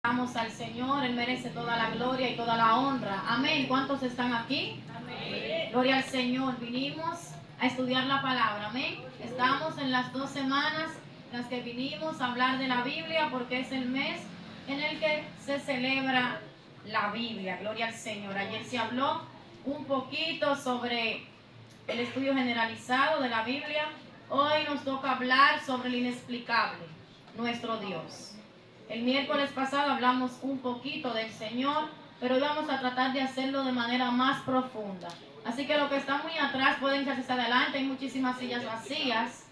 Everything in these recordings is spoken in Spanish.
Damos al Señor, Él merece toda la gloria y toda la honra. Amén. ¿Cuántos están aquí? Amén. Gloria al Señor. Vinimos a estudiar la palabra. Amén. Estamos en las 2 semanas en las que vinimos a hablar de la Biblia porque es el mes en el que se celebra la Biblia. Gloria al Señor. Ayer se habló un poquito sobre el estudio generalizado de la Biblia. Hoy nos toca hablar sobre el inexplicable, nuestro Dios. El miércoles pasado hablamos un poquito del Señor, pero hoy vamos a tratar de hacerlo de manera más profunda. Así que los que están muy atrás pueden echarse hacia adelante, hay muchísimas sillas vacías.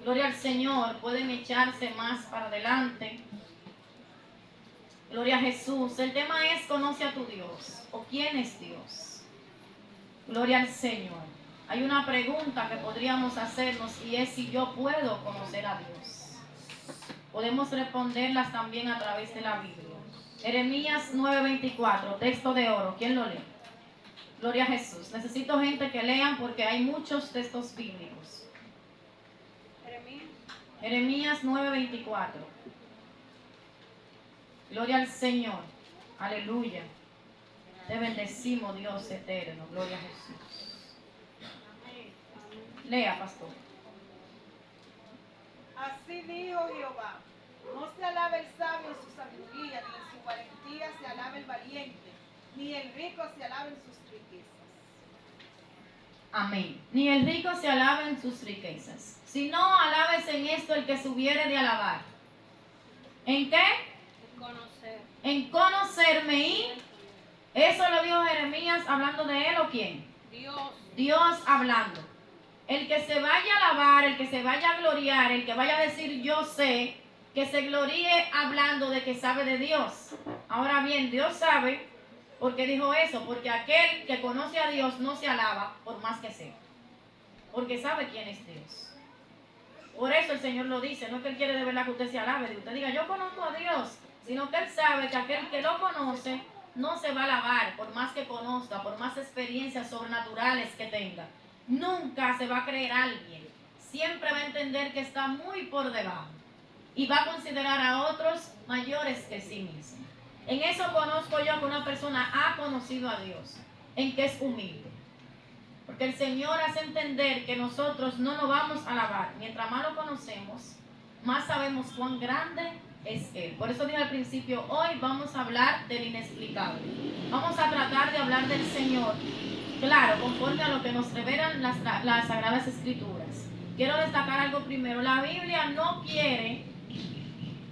Gloria al Señor, pueden echarse más para adelante. Gloria a Jesús. El tema es conoce a tu Dios o quién es Dios. Gloria al Señor. Hay una pregunta que podríamos hacernos y es si yo puedo conocer a Dios. Podemos responderlas también a través de la Biblia. Jeremías 9:24, texto de oro. ¿Quién lo lee? Gloria a Jesús. Necesito gente que lean porque hay muchos textos bíblicos. Jeremías 9:24. Gloria al Señor. Aleluya. Te bendecimos, Dios eterno. Gloria a Jesús. Lea, pastor. Así dijo Jehová: no se alabe el sabio en su sabiduría, ni en su valentía se alabe el valiente, ni el rico se alabe en sus riquezas. Amén. Ni el rico se alabe en sus riquezas. Si no, alabes en esto el que se hubiere de alabar. ¿En qué? En conocer. En conocerme y... ¿Eso lo dijo Jeremías hablando de él o quién? Dios. Dios hablando. El que se vaya a alabar, el que se vaya a gloriar, el que vaya a decir yo sé, que se gloríe hablando de que sabe de Dios. Ahora bien, Dios sabe, ¿por qué dijo eso? Porque aquel que conoce a Dios no se alaba por más que sea, porque sabe quién es Dios. Por eso el Señor lo dice, no es que Él quiere de verdad que usted se alabe, que usted diga yo conozco a Dios, sino que Él sabe que aquel que lo conoce no se va a alabar por más que conozca, por más experiencias sobrenaturales que tenga. Nunca se va a creer alguien, siempre va a entender que está muy por debajo y va a considerar a otros mayores que sí mismo. En eso conozco yo que una persona ha conocido a Dios, en que es humilde. Porque el Señor hace entender que nosotros no nos vamos a alabar. Mientras más lo conocemos, más sabemos cuán grande es Él. Por eso dije al principio, hoy vamos a hablar del inexplicable. Vamos a tratar de hablar del Señor, claro, conforme a lo que nos revelan las Sagradas Escrituras. Quiero destacar algo primero. La Biblia no quiere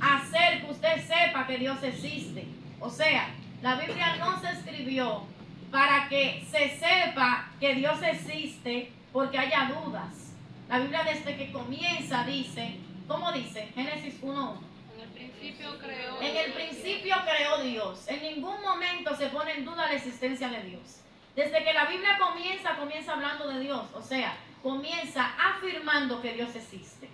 hacer que usted sepa que Dios existe. O sea, la Biblia no se escribió para que se sepa que Dios existe porque haya dudas. La Biblia desde que comienza dice, ¿cómo dice? Génesis 1:1. En el principio creó. En el principio creó Dios. En ningún momento se pone en duda la existencia de Dios. Desde que la Biblia comienza hablando de Dios. O sea, comienza afirmando que Dios existe.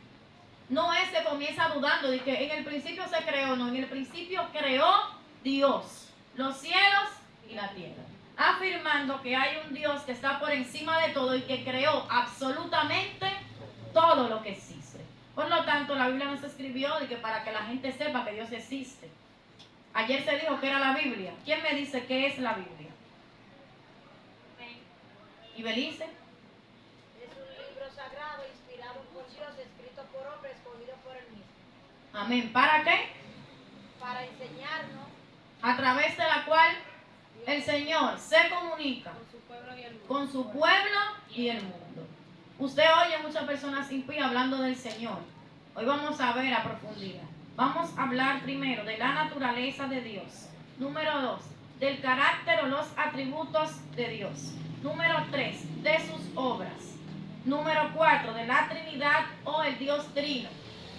No es que comienza dudando de que en el principio se creó, no, en el principio creó Dios, los cielos y la tierra, afirmando que hay un Dios que está por encima de todo y que creó absolutamente todo lo que existe. Por lo tanto, la Biblia no se escribió de que para que la gente sepa que Dios existe. Ayer se dijo que era la Biblia. ¿Quién me dice qué es la Biblia? ¿Y Belice? Es un libro sagrado inspirado por Dios, escrito por hombre, escogido por él mismo. Amén. ¿Para qué? Para enseñarnos. A través de la cual el Señor se comunica Con su pueblo y el mundo. Con su pueblo y el mundo. Usted oye muchas personas impías hablando del Señor. Hoy vamos a ver a profundidad. Vamos a hablar primero de la naturaleza de Dios. Número 2, del carácter o los atributos de Dios. Número 3, de sus obras. Número 4, de la Trinidad o el Dios Trino.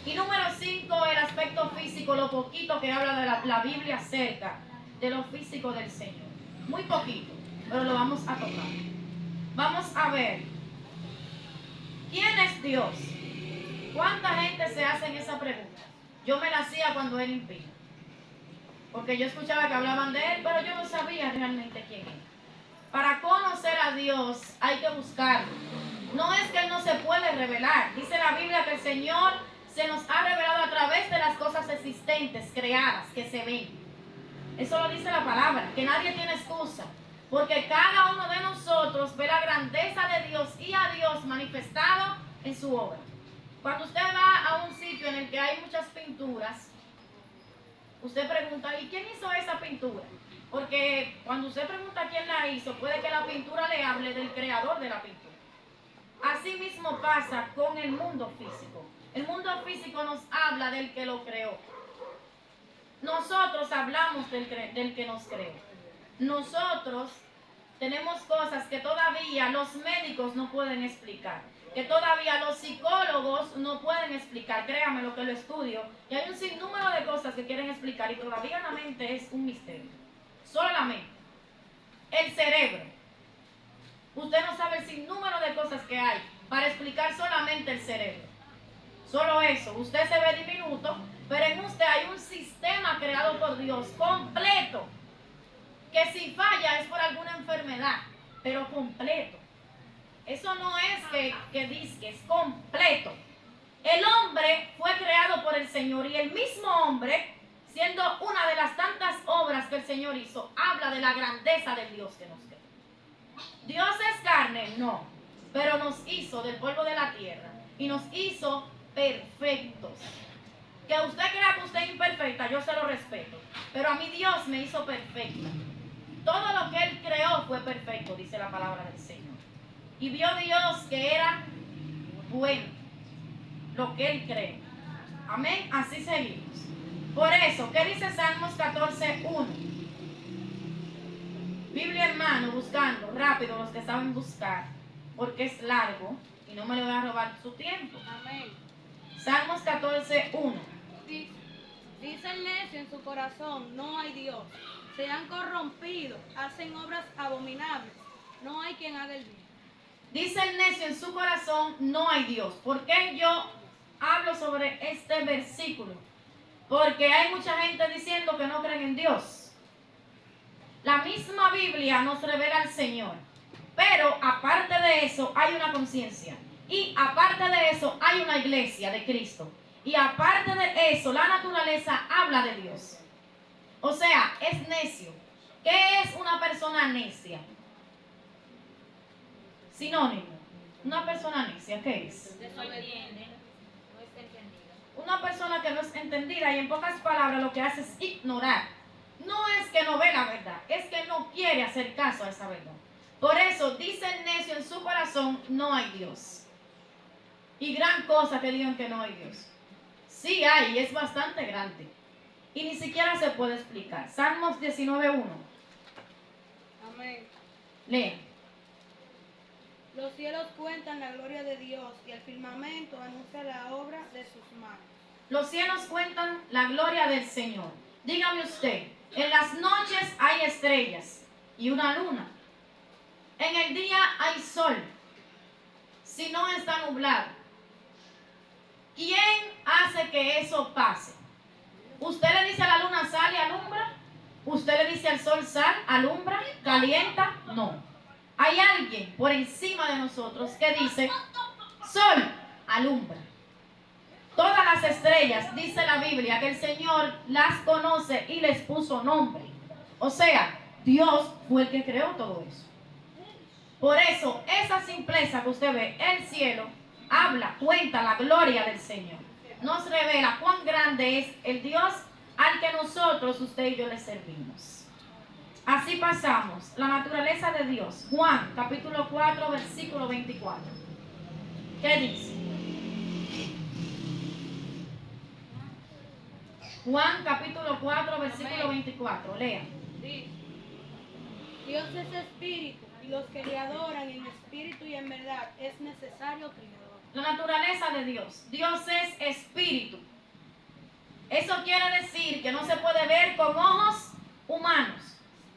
Y número 5, el aspecto físico, lo poquito que habla de la Biblia acerca de lo físico del Señor. Muy poquito, pero lo vamos a tocar. Vamos a ver, ¿quién es Dios? ¿Cuánta gente se hace esa pregunta? Yo me la hacía cuando era impío, porque yo escuchaba que hablaban de Él, pero yo no sabía realmente quién era. Para conocer a Dios hay que buscarlo. No es que Él no se puede revelar. Dice la Biblia que el Señor se nos ha revelado a través de las cosas existentes, creadas, que se ven. Eso lo dice la palabra, que nadie tiene excusa. Porque cada uno de nosotros ve la grandeza de Dios y a Dios manifestado en su obra. Cuando usted va a un sitio en el que hay muchas pinturas, usted pregunta, ¿y quién hizo esa pintura? Porque cuando usted pregunta quién la hizo, puede que la pintura le hable del creador de la pintura. Así mismo pasa con el mundo físico. El mundo físico nos habla del que lo creó. Nosotros hablamos del que nos creó. Nosotros tenemos cosas que todavía los médicos no pueden explicar, que todavía los psicólogos no pueden explicar. Créame lo que lo estudio, y hay un sinnúmero de cosas que quieren explicar y todavía la mente es un misterio. Solo la mente. El cerebro. Usted no sabe el sinnúmero de cosas que hay para explicar solamente el cerebro. Solo eso. Usted se ve diminuto, pero en usted hay un sistema creado por Dios completo, que si falla es por alguna enfermedad, pero completo. Eso no es que disque, es completo. El hombre fue creado por el Señor y el mismo hombre, siendo una de las tantas obras que el Señor hizo, habla de la grandeza del Dios que nos creó. ¿Dios es carne? No, pero nos hizo del polvo de la tierra y nos hizo perfectos. Que usted crea que usted es imperfecta, yo se lo respeto, pero a mí Dios me hizo perfecta. Todo lo que Él creó fue perfecto, dice la palabra del Señor. Y vio Dios que era bueno lo que Él creó. Amén, así seguimos. Por eso, ¿qué dice Salmos 14:1? Biblia en mano, buscando, rápido los que saben buscar, porque es largo y no me le voy a robar su tiempo. Amén. Salmos 14:1. Dice el necio en su corazón, no hay Dios. Se han corrompido, hacen obras abominables. No hay quien haga el bien. Dice el necio en su corazón, no hay Dios. ¿Por qué yo hablo sobre este versículo? Porque hay mucha gente diciendo que no creen en Dios. La misma Biblia nos revela al Señor. Pero aparte de eso hay una conciencia. Y aparte de eso hay una iglesia de Cristo. Y aparte de eso la naturaleza habla de Dios. O sea, es necio. ¿Qué es una persona necia? Sinónimo. Una persona necia, ¿qué es? Desobediente, no está entendida. Una persona que no es entendida y en pocas palabras lo que hace es ignorar. No es que no ve la verdad, es que no quiere hacer caso a esa verdad. Por eso dice el necio en su corazón, no hay Dios. Y gran cosa que digan que no hay Dios. Sí hay, y es bastante grande. Y ni siquiera se puede explicar. Salmos 19:1. Amén. Leen. Los cielos cuentan la gloria de Dios y el firmamento anuncia la obra de sus manos. Los cielos cuentan la gloria del Señor. Dígame usted, en las noches hay estrellas y una luna. En el día hay sol, si no está nublado. ¿Quién hace que eso pase? ¿Usted le dice a la luna sal y alumbra? ¿Usted le dice al sol sal, alumbra, calienta? No. Hay alguien por encima de nosotros que dice, sol, alumbra. Todas las estrellas, dice la Biblia, que el Señor las conoce y les puso nombre. O sea, Dios fue el que creó todo eso. Por eso, esa simpleza que usted ve, el cielo, habla, cuenta la gloria del Señor. Nos revela cuán grande es el Dios al que nosotros, usted y yo, le servimos. Así pasamos, la naturaleza de Dios. Juan, capítulo 4, versículo 24. ¿Qué dice? Juan, capítulo 4, versículo 24. Lean. Dice, Dios es espíritu, y los que le adoran en espíritu y en verdad es necesario creador. La naturaleza de Dios. Dios es espíritu. Eso quiere decir que no se puede ver con ojos humanos.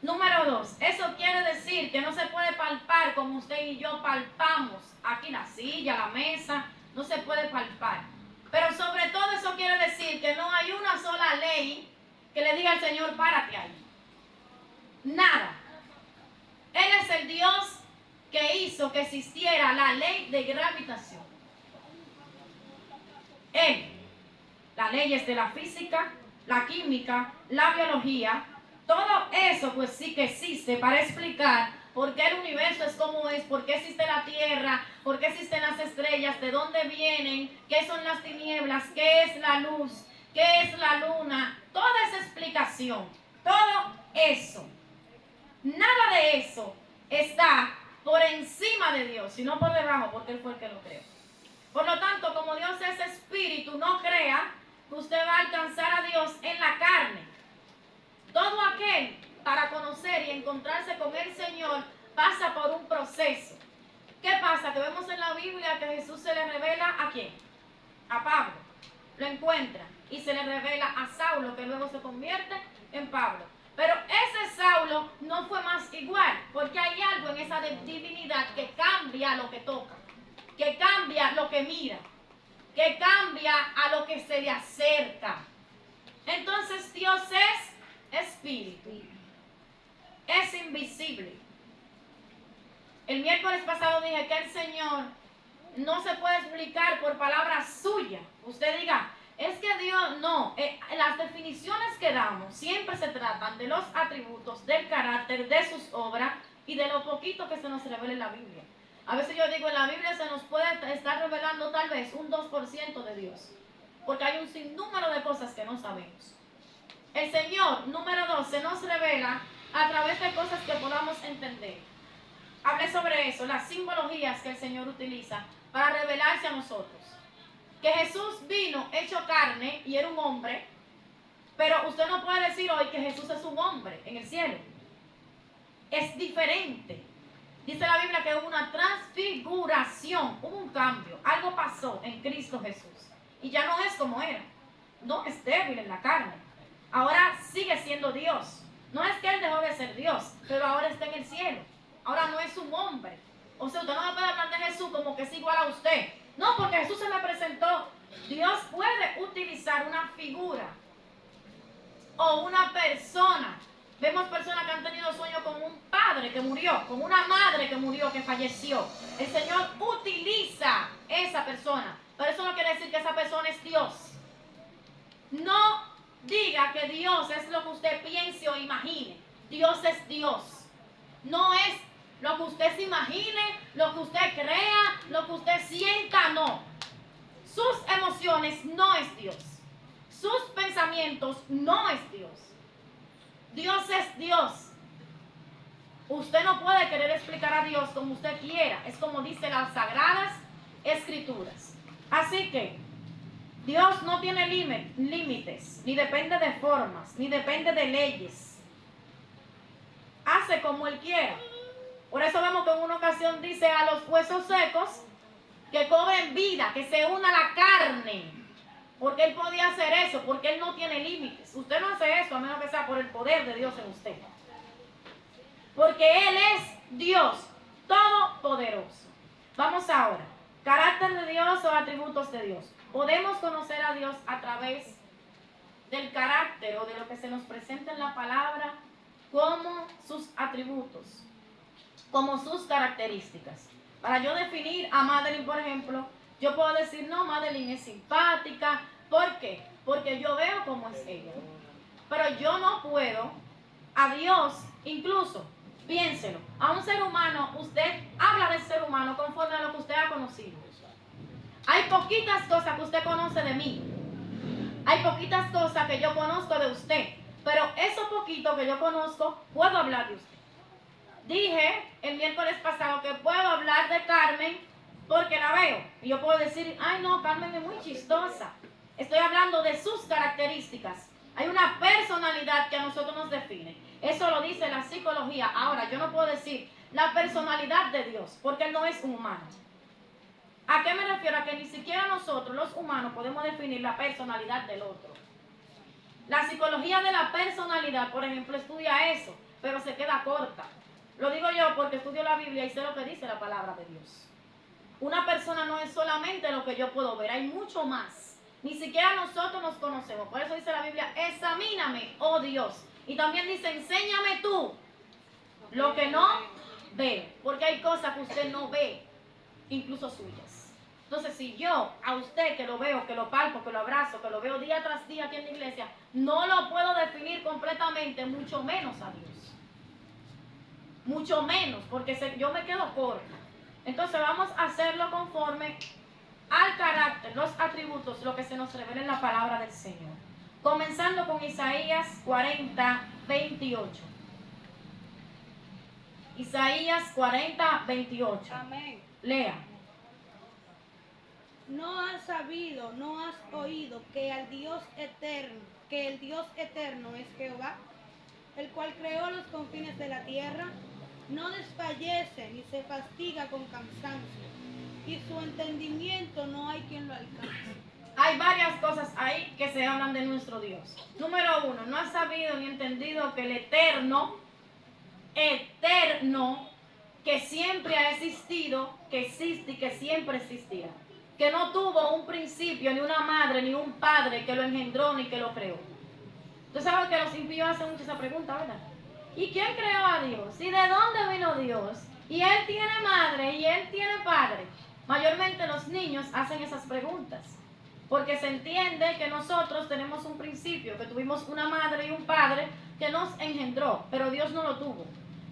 Número 2, eso quiere decir que no se puede palpar como usted y yo palpamos. Aquí la silla, la mesa, no se puede palpar. Pero sobre todo eso quiere decir que no hay una sola ley que le diga al Señor, párate ahí. Nada. Él es el Dios que hizo que existiera la ley de gravitación. Él, las leyes de la física, la química, la biología, Todo eso pues sí que existe para explicar por qué el universo es como es, por qué existe la Tierra, por qué existen las estrellas, de dónde vienen, qué son las tinieblas, qué es la luz, qué es la luna. Toda esa explicación, todo eso, nada de eso está por encima de Dios, sino por debajo, porque Él fue el que lo creó. Por lo tanto, como Dios es espíritu, no crea que usted va a alcanzar a Dios en la carne. Todo aquel para conocer y encontrarse con el Señor pasa por un proceso. ¿Qué pasa? Que vemos en la Biblia que Jesús se le revela ¿a quién? A Pablo. Lo encuentra y se le revela a Saulo, que luego se convierte en Pablo. Pero ese Saulo no fue más igual, porque hay algo en esa divinidad que cambia lo que toca, que cambia lo que mira, que cambia a lo que se le acerca. Entonces Dios es espíritu, es invisible. El miércoles pasado dije que el Señor no se puede explicar por palabras suyas. Usted diga, es que Dios no. Las definiciones que damos siempre se tratan de los atributos, del carácter, de sus obras y de lo poquito que se nos revela en la Biblia. A veces yo digo, en la Biblia se nos puede estar revelando tal vez un 2% de Dios, porque hay un sinnúmero de cosas que no sabemos. El Señor, número 2, se nos revela a través de cosas que podamos entender. Hablé sobre eso, las simbologías que el Señor utiliza para revelarse a nosotros. Que Jesús vino hecho carne y era un hombre, pero usted no puede decir hoy que Jesús es un hombre en el cielo. Es diferente. Dice la Biblia que hubo una transfiguración, hubo un cambio, algo pasó en Cristo Jesús. Y ya no es como era, no es débil en la carne. Ahora sigue siendo Dios. No es que Él dejó de ser Dios, pero ahora está en el cielo. Ahora no es un hombre. O sea, usted no me puede hablar de Jesús como que es igual a usted. No, porque Jesús se me presentó. Dios puede utilizar una figura o una persona. Vemos personas que han tenido sueños con un padre que murió, con una madre que murió, que falleció. El Señor utiliza esa persona, pero eso no quiere decir que esa persona es Dios. No diga que Dios es lo que usted piense o imagine. Dios es Dios. No es lo que usted se imagine, lo que usted crea, lo que usted sienta, no. Sus emociones no es Dios. Sus pensamientos no es Dios. Dios es Dios. Usted no puede querer explicar a Dios como usted quiera. Es como dice las Sagradas Escrituras. Así que Dios no tiene límites, ni depende de formas, ni depende de leyes. Hace como Él quiera. Por eso vemos que en una ocasión dice a los huesos secos que cobren vida, que se una la carne. Porque Él podía hacer eso, porque Él no tiene límites. Usted no hace eso a menos que sea por el poder de Dios en usted. Porque Él es Dios todopoderoso. Vamos ahora. Carácter de Dios o atributos de Dios. Podemos conocer a Dios a través del carácter o de lo que se nos presenta en la palabra como sus atributos, como sus características. Para yo definir a Madeline, por ejemplo, yo puedo decir, no, Madeline es simpática. ¿Por qué? Porque yo veo cómo es ella. Pero yo no puedo a Dios, incluso, piénselo, a un ser humano, usted habla del ser humano conforme a lo que usted ha conocido. Hay poquitas cosas que usted conoce de mí. Hay poquitas cosas que yo conozco de usted. Pero eso poquito que yo conozco, puedo hablar de usted. Dije el miércoles pasado que puedo hablar de Carmen porque la veo. Y yo puedo decir, ay no, Carmen es muy chistosa. Estoy hablando de sus características. Hay una personalidad que a nosotros nos define. Eso lo dice la psicología. Ahora, yo no puedo decir la personalidad de Dios, porque Él no es un humano. ¿A qué me refiero? A que ni siquiera nosotros, los humanos, podemos definir la personalidad del otro. La psicología de la personalidad, por ejemplo, estudia eso, pero se queda corta. Lo digo yo porque estudio la Biblia y sé lo que dice la palabra de Dios. Una persona no es solamente lo que yo puedo ver, hay mucho más. Ni siquiera nosotros nos conocemos. Por eso dice la Biblia, examíname, oh Dios. Y también dice, enséñame tú lo que no veo. Porque hay cosas que usted no ve, incluso suyas. Entonces, si yo, a usted que lo veo, que lo palpo, que lo abrazo, que lo veo día tras día aquí en la iglesia, no lo puedo definir completamente, mucho menos a Dios. Mucho menos, porque yo me quedo corta. Entonces, vamos a hacerlo conforme al carácter, los atributos, lo que se nos revela en la palabra del Señor. Comenzando con Isaías 40, 28. Isaías 40, 28. Amén. Lea. No has sabido, no has oído que el Dios eterno es Jehová, el cual creó los confines de la tierra, no desfallece ni se fatiga con cansancio, y su entendimiento no hay quien lo alcance. Hay varias cosas ahí que se hablan de nuestro Dios. Número 1, no has sabido ni entendido que el eterno, que siempre ha existido, que existe y que siempre existirá, que no tuvo un principio, ni una madre, ni un padre que lo engendró ni que lo creó. Tú sabes que los impíos hacen mucho esa pregunta, ¿verdad? ¿Y quién creó a Dios? ¿Y de dónde vino Dios? ¿Y él tiene madre? ¿Y él tiene padre? Mayormente los niños hacen esas preguntas, porque se entiende que nosotros tenemos un principio, que tuvimos una madre y un padre que nos engendró, pero Dios no lo tuvo.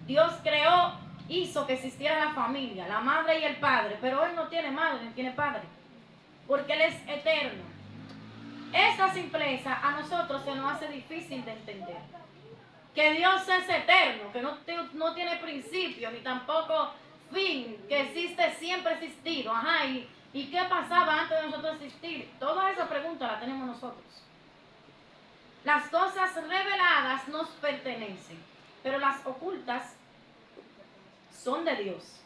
Dios creó, hizo que existiera la familia, la madre y el padre, pero Él no tiene madre ni tiene padre, porque Él es eterno. Esta simpleza a nosotros se nos hace difícil de entender. Que Dios es eterno, que no tiene principio ni tampoco fin, que existe, siempre ha existido. Ajá, ¿y qué pasaba antes de nosotros existir? Toda esa pregunta la tenemos nosotros. Las cosas reveladas nos pertenecen, pero las ocultas son de Dios.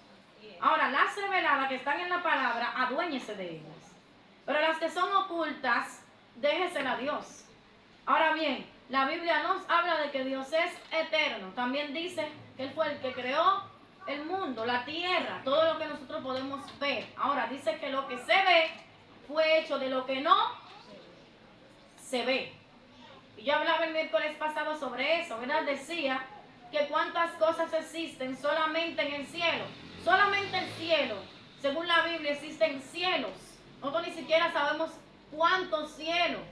Ahora, las reveladas que están en la palabra, aduéñese de ellas. Pero las que son ocultas, déjesela a Dios. Ahora bien, la Biblia nos habla de que Dios es eterno. También dice que Él fue el que creó el mundo, la tierra, todo lo que nosotros podemos ver. Ahora, dice que lo que se ve fue hecho de lo que no se ve. Y yo hablaba el miércoles pasado sobre eso, ¿verdad? Decía que cuántas cosas existen solamente en el cielo. Solamente el cielo, según la Biblia, existen cielos. Nosotros ni siquiera sabemos cuántos cielos.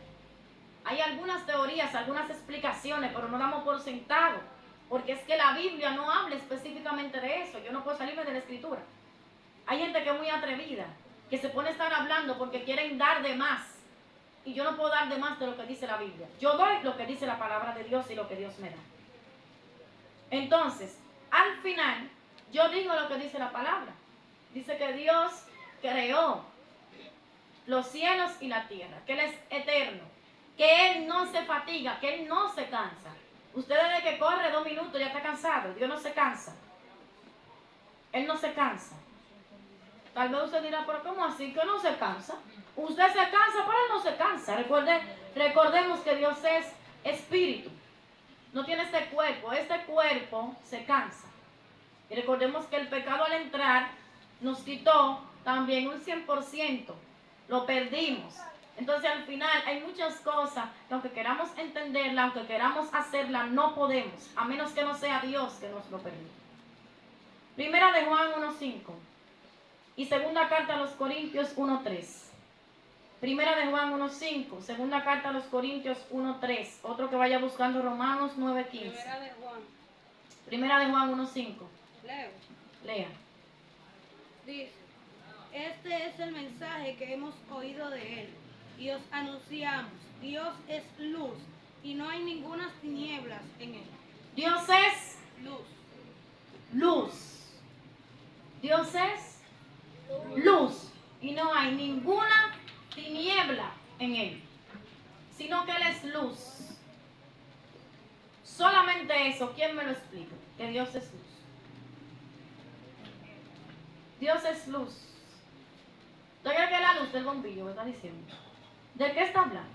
Hay algunas teorías, algunas explicaciones, pero no damos por sentado, porque es que la Biblia no habla específicamente de eso. Yo no puedo salirme de la escritura. Hay gente que es muy atrevida, que se pone a estar hablando porque quieren dar de más, y yo no puedo dar de más de lo que dice la Biblia. Yo doy lo que dice la palabra de Dios y lo que Dios me da. Entonces, al final, yo digo lo que dice la palabra. Dice que Dios creó los cielos y la tierra, que Él es eterno, que Él no se fatiga, que Él no se cansa. Usted desde que corre 2 minutos ya está cansado. Dios no se cansa. Él no se cansa. Tal vez usted dirá, pero ¿cómo así que no se cansa? Usted se cansa, pero Él no se cansa. Recordemos que Dios es espíritu. No tiene este cuerpo se cansa. Y recordemos que el pecado al entrar nos quitó también un 100%. Lo perdimos. Entonces al final hay muchas cosas que aunque queramos entenderla, aunque queramos hacerla, no podemos, a menos que no sea Dios que nos lo permita. Primera de Juan 1:5 y segunda carta a los Corintios 1:3. Primera de Juan 1:5, segunda carta a los Corintios 1:3. Otro que vaya buscando Romanos 9:15. Primera de Juan 1:5. Lea. Dice, este es el mensaje que hemos oído de Él y os anunciamos. Dios es luz y no hay ninguna tinieblas en Él. Dios es luz. Dios es luz y no hay ninguna tiniebla en Él, sino que Él es luz. Solamente eso, ¿quién me lo explica? Que Dios es luz. Dios es luz. Todavía que la luz del bombillo, me está diciendo. ¿De qué está hablando?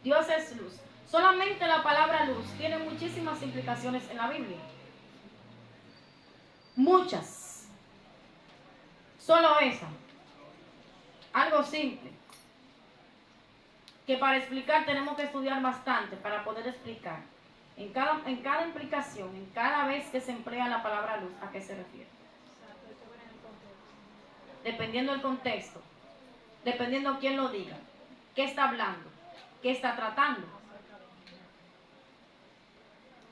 Dios es luz. Solamente la palabra luz tiene muchísimas implicaciones en la Biblia. Muchas. Solo esa. Algo simple. Que para explicar tenemos que estudiar bastante para poder explicar. En cada implicación, en cada vez que se emplea la palabra luz, ¿a qué se refiere? dependiendo del contexto, dependiendo quién lo diga, qué está hablando, qué está tratando.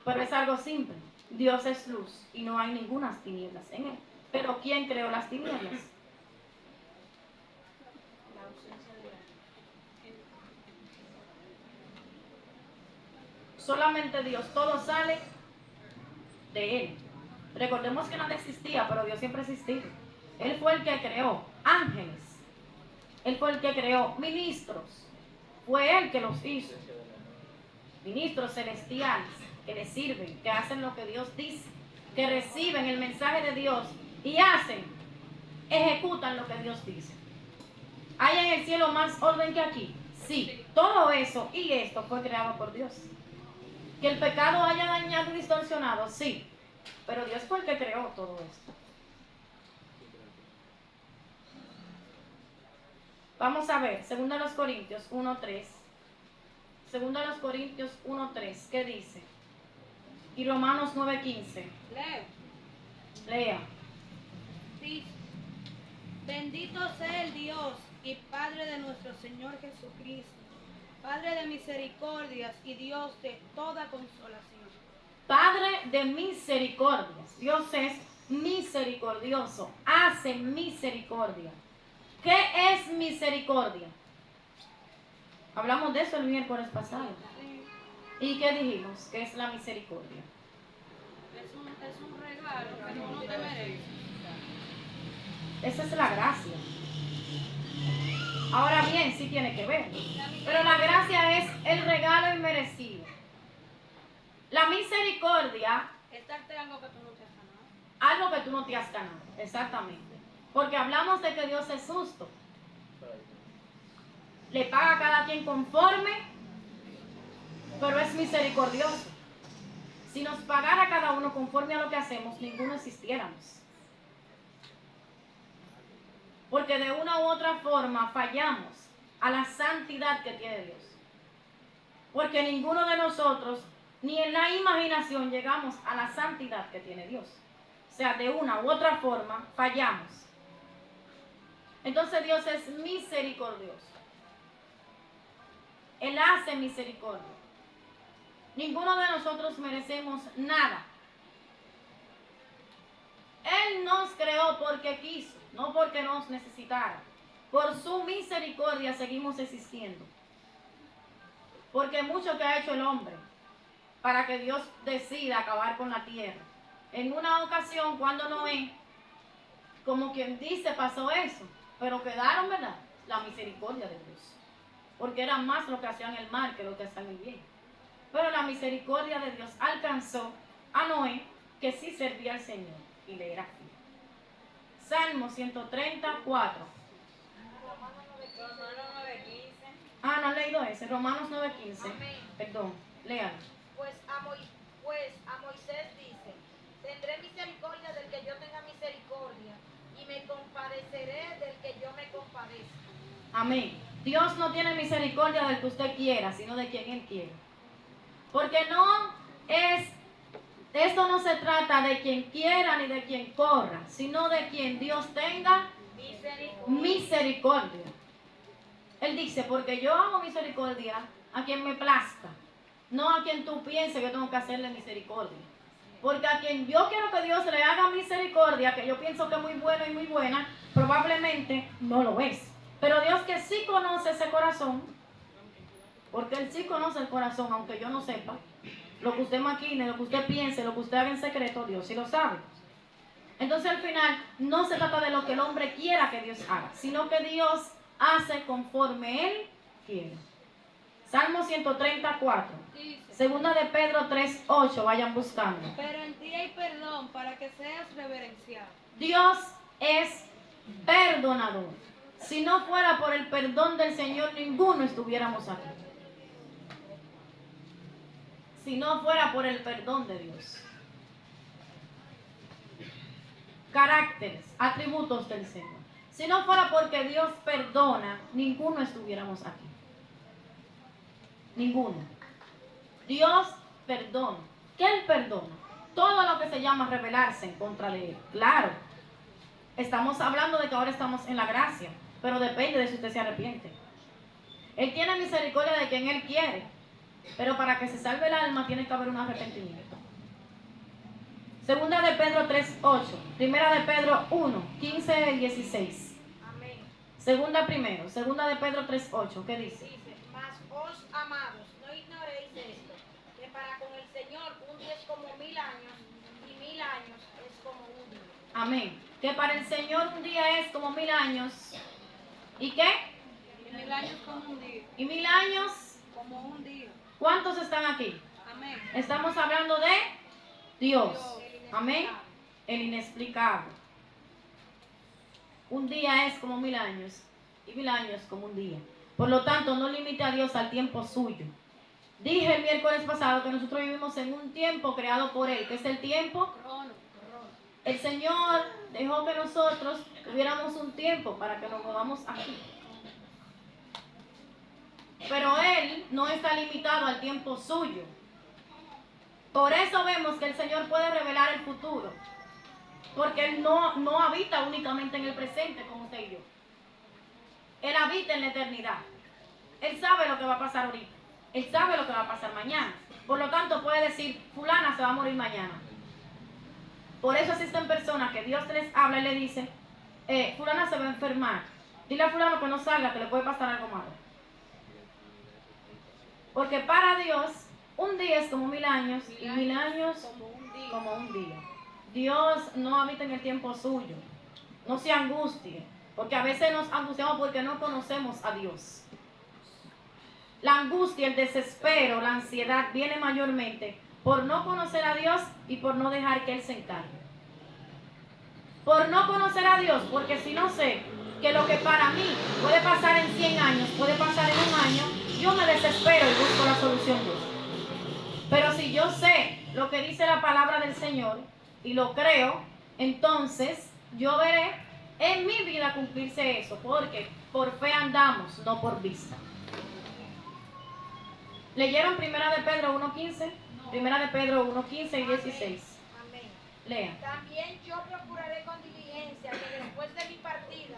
Pero es algo simple. Dios es luz y no hay ninguna tinieblas en él. Pero ¿quién creó las tinieblas? Solamente Dios, todo sale de Él. Recordemos que nada existía, pero Dios siempre ha existido. Él fue el que creó ángeles. Él fue el que creó ministros. Fue Él que los hizo. Ministros celestiales que le sirven, que hacen lo que Dios dice, que reciben el mensaje de Dios y ejecutan lo que Dios dice. ¿Hay en el cielo más orden que aquí? Sí, todo eso y esto fue creado por Dios. ¿Que el pecado haya dañado y distorsionado? Sí, pero Dios fue el que creó todo esto. Vamos a ver, 2 Corintios 1:3. 2 Corintios 1:3, ¿qué dice? Y Romanos 9:15. Lea. Dice: bendito sea el Dios y Padre de nuestro Señor Jesucristo, Padre de misericordias y Dios de toda consolación. Padre de misericordias. Dios es misericordioso, hace misericordia. ¿Qué es misericordia? Hablamos de eso el miércoles pasado. ¿Y qué dijimos? ¿Qué es la misericordia? Es un regalo que no te merece. Esa es la gracia. Ahora bien, sí tiene que ver. Pero la gracia es el regalo inmerecido. La misericordia Es darte algo que tú no te has ganado. algo que tú no te has ganado, exactamente. Porque hablamos de que Dios es justo. Le paga a cada quien conforme, pero es misericordioso. Si nos pagara cada uno conforme a lo que hacemos, ninguno existiéramos. Porque de una u otra forma fallamos a la santidad que tiene Dios. Porque ninguno de nosotros, ni en la imaginación, llegamos a la santidad que tiene Dios. O sea, de una u otra forma fallamos. Entonces Dios es misericordioso. Él hace misericordia. Ninguno de nosotros merecemos nada. Él nos creó porque quiso, no porque nos necesitara. Por su misericordia seguimos existiendo. Porque mucho que ha hecho el hombre para que Dios decida acabar con la tierra. En una ocasión, cuando Noé, como quien dice, pasó eso, pero quedaron, ¿verdad? La misericordia de Dios. Porque era más lo que hacían el mal que lo que hacían el bien. Pero la misericordia de Dios alcanzó a Noé, que sí servía al Señor y le era fiel. Salmo 134. Romanos 9:15. Ah, no han leído ese. Romanos 9:15. Amén. Perdón, lean. Pues a Moisés dice: tendré misericordia del que yo tenga misericordia, y me compadeceré del que yo me compadezca. Amén. Dios no tiene misericordia del que usted quiera, sino de quien Él quiere. Porque esto no se trata de quien quiera ni de quien corra, sino de quien Dios tenga misericordia. Él dice, porque yo hago misericordia a quien me plazca, no a quien tú pienses que tengo que hacerle misericordia. Porque a quien yo quiero que Dios le haga misericordia, que yo pienso que es muy bueno y muy buena, probablemente no lo es. Pero Dios, que sí conoce ese corazón, porque Él sí conoce el corazón, aunque yo no sepa, lo que usted maquine, lo que usted piense, lo que usted haga en secreto, Dios sí lo sabe. Entonces al final no se trata de lo que el hombre quiera que Dios haga, sino que Dios hace conforme Él quiere. Salmo 134. Segunda de Pedro 3:8, vayan buscando. Pero en ti hay perdón para que seas reverenciado. Dios es perdonador. Si no fuera por el perdón del Señor, ninguno estuviéramos aquí. Si no fuera por el perdón de Dios. Caracteres, atributos del Señor. Si no fuera porque Dios perdona, ninguno estuviéramos aquí. Ninguno. Dios perdona. ¿Qué Él perdona? Todo lo que se llama rebelarse en contra de Él. Claro. Estamos hablando de que ahora estamos en la gracia, pero depende de si usted se arrepiente. Él tiene misericordia de quien Él quiere, pero para que se salve el alma tiene que haber un arrepentimiento. Segunda de Pedro 3:8, Primera de Pedro 1:15 y 16. Amén. Segunda de Pedro 3:8, ¿qué dice? Dice, mas os amados, no ignoréis esto, que para con el Señor un día es como 1000 años y 1000 años es como un día. Amén. Que para el Señor un día es como 1000 años. ¿Y qué? Y 1000 años como un día. ¿Y 1000 años? Como un día. ¿Cuántos están aquí? Amén. Estamos hablando de Dios. El Amén. inexplicable. El inexplicable. Un día es como 1000 años y 1000 años como un día. Por lo tanto, no limite a Dios al tiempo suyo. Dije el miércoles pasado que nosotros vivimos en un tiempo creado por Él, que es el tiempo. Crono. El Señor dejó que nosotros tuviéramos un tiempo para que nos movamos aquí. Pero Él no está limitado al tiempo suyo. Por eso vemos que el Señor puede revelar el futuro. Porque Él no habita únicamente en el presente como usted y yo. Él habita en la eternidad. Él sabe lo que va a pasar ahorita. Él sabe lo que va a pasar mañana. Por lo tanto puede decir, fulana se va a morir mañana. Por eso existen personas que Dios les habla y le dice, fulana se va a enfermar. Dile a fulano que no salga, que le puede pasar algo malo. Porque para Dios, un día es como 1000 años y 1000 años Como un día. como un día. Dios no habita en el tiempo suyo. No se angustie, porque a veces nos angustiamos porque no conocemos a Dios. La angustia, el desespero, la ansiedad viene mayormente por no conocer a Dios y por no dejar que Él se encargue. Por no conocer a Dios, porque si no sé que lo que para mí puede pasar en 100 años, puede pasar en un año, yo me desespero y busco la solución de eso. Pero si yo sé lo que dice la palabra del Señor y lo creo, entonces yo veré en mi vida cumplirse eso, porque por fe andamos, no por vista. ¿Leyeron Primera de Pedro 1:15? Primera de Pedro 1:15 y 16. Amén. Lean. También yo procuraré con diligencia que después de mi partida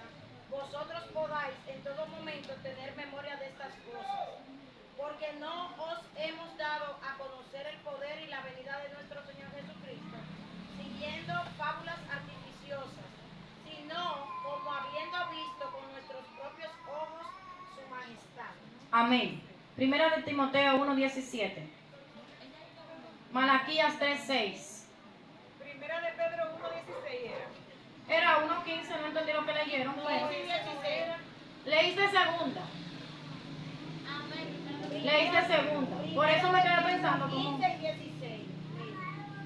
vosotros podáis en todo momento tener memoria de estas cosas, porque no os hemos dado a conocer el poder y la venida de nuestro Señor Jesucristo, siguiendo fábulas artificiosas, sino como habiendo visto con nuestros propios ojos su majestad. Amén. Primera de Timoteo 1:17. Malaquías 3:6. Primera de Pedro 1:16 era. Era 1:15, no entendí lo que leyeron. No, Pues. 16. Leíste segunda. Leíste segunda. Por eso me quedé pensando como 15 y 16.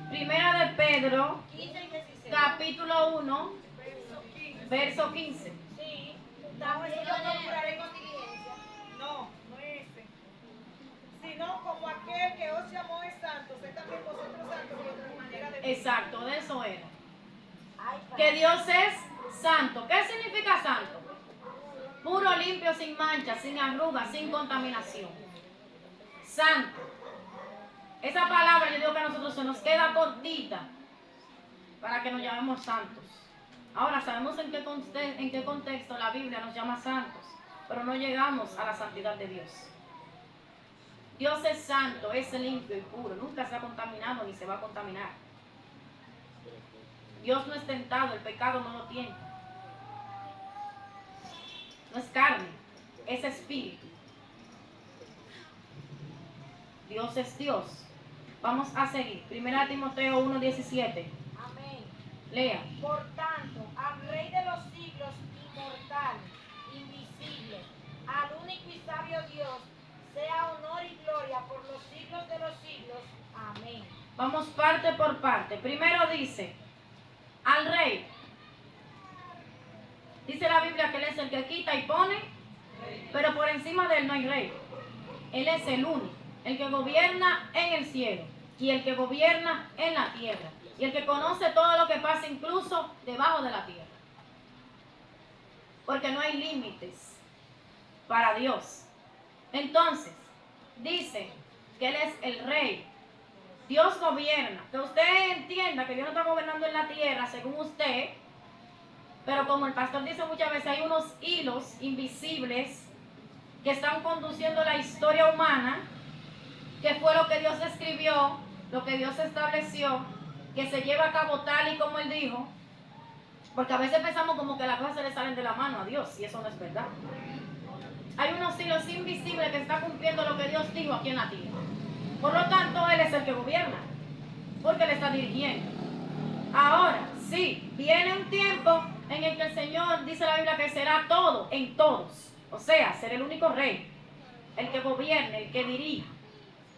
Primera de Pedro, 15 y 16. capítulo 1, Verso 15. verso 15. Sí, también yo procuraré con diligencia. No, no es ese. Sino como aquel que os llamó es santo, sé también vosotros santos de otra manera de vivir. Exacto, de eso era. Ay, Que Dios es santo. ¿Qué significa santo? Puro, limpio, sin mancha, sin arrugas, sin contaminación. Santo. Esa palabra yo digo que a nosotros se nos queda cortita para que nos llamemos santos. Ahora sabemos en qué contexto la Biblia nos llama santos, pero no llegamos a la santidad de Dios. Dios es santo, es limpio y puro, nunca se ha contaminado ni se va a contaminar. Dios no es tentado, el pecado no lo tiene. No es carne, es espíritu. Dios es Dios. Vamos a seguir. Primera Timoteo 1:17. amén. Lea. Por tanto, al Rey de los siglos, inmortal, invisible, al único y sabio Dios, sea honor y gloria por los siglos de los siglos. Amén. Vamos parte por parte. Primero dice, al Rey. Dice la Biblia que Él es el que quita y pone, pero por encima de Él no hay rey. Él es el único, el que gobierna en el cielo y el que gobierna en la tierra y el que conoce todo lo que pasa incluso debajo de la tierra. Porque no hay límites para Dios. Entonces, dice que Él es el rey. Dios gobierna. Que usted entienda que Dios no está gobernando en la tierra según usted, Pero como el pastor dice muchas veces, hay unos hilos invisibles que están conduciendo la historia humana, que fue lo que Dios escribió, lo que Dios estableció, que se lleva a cabo tal y como Él dijo, porque a veces pensamos como que las cosas se le salen de la mano a Dios, y eso no es verdad. Hay unos hilos invisibles que están cumpliendo lo que Dios dijo aquí en la tierra. Por lo tanto, Él es el que gobierna, porque Él está dirigiendo. Ahora, sí, viene un tiempo en el que el Señor, dice la Biblia, que será todo en todos. O sea, ser el único rey, el que gobierne, el que dirija,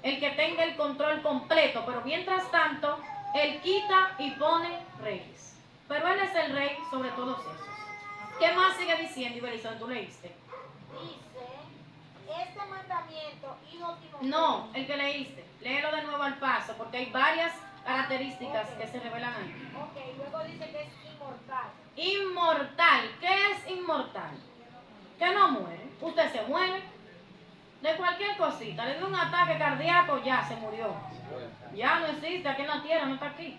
el que tenga el control completo. Pero mientras tanto, Él quita y pone reyes. Pero Él es el rey sobre todos esos. ¿Qué más sigue diciendo, Ibelisa? ¿Tú leíste? Dice, este mandamiento, hijo Timoteo. No, el que leíste. Léelo de nuevo al paso, porque hay varias características que se revelan ahí. Ok, luego dice que es inmortal. Inmortal. ¿Qué es inmortal? Que no muere. Usted se muere de cualquier cosita. Le dio un ataque cardíaco, ya se murió. Ya no existe aquí en la tierra, no está aquí.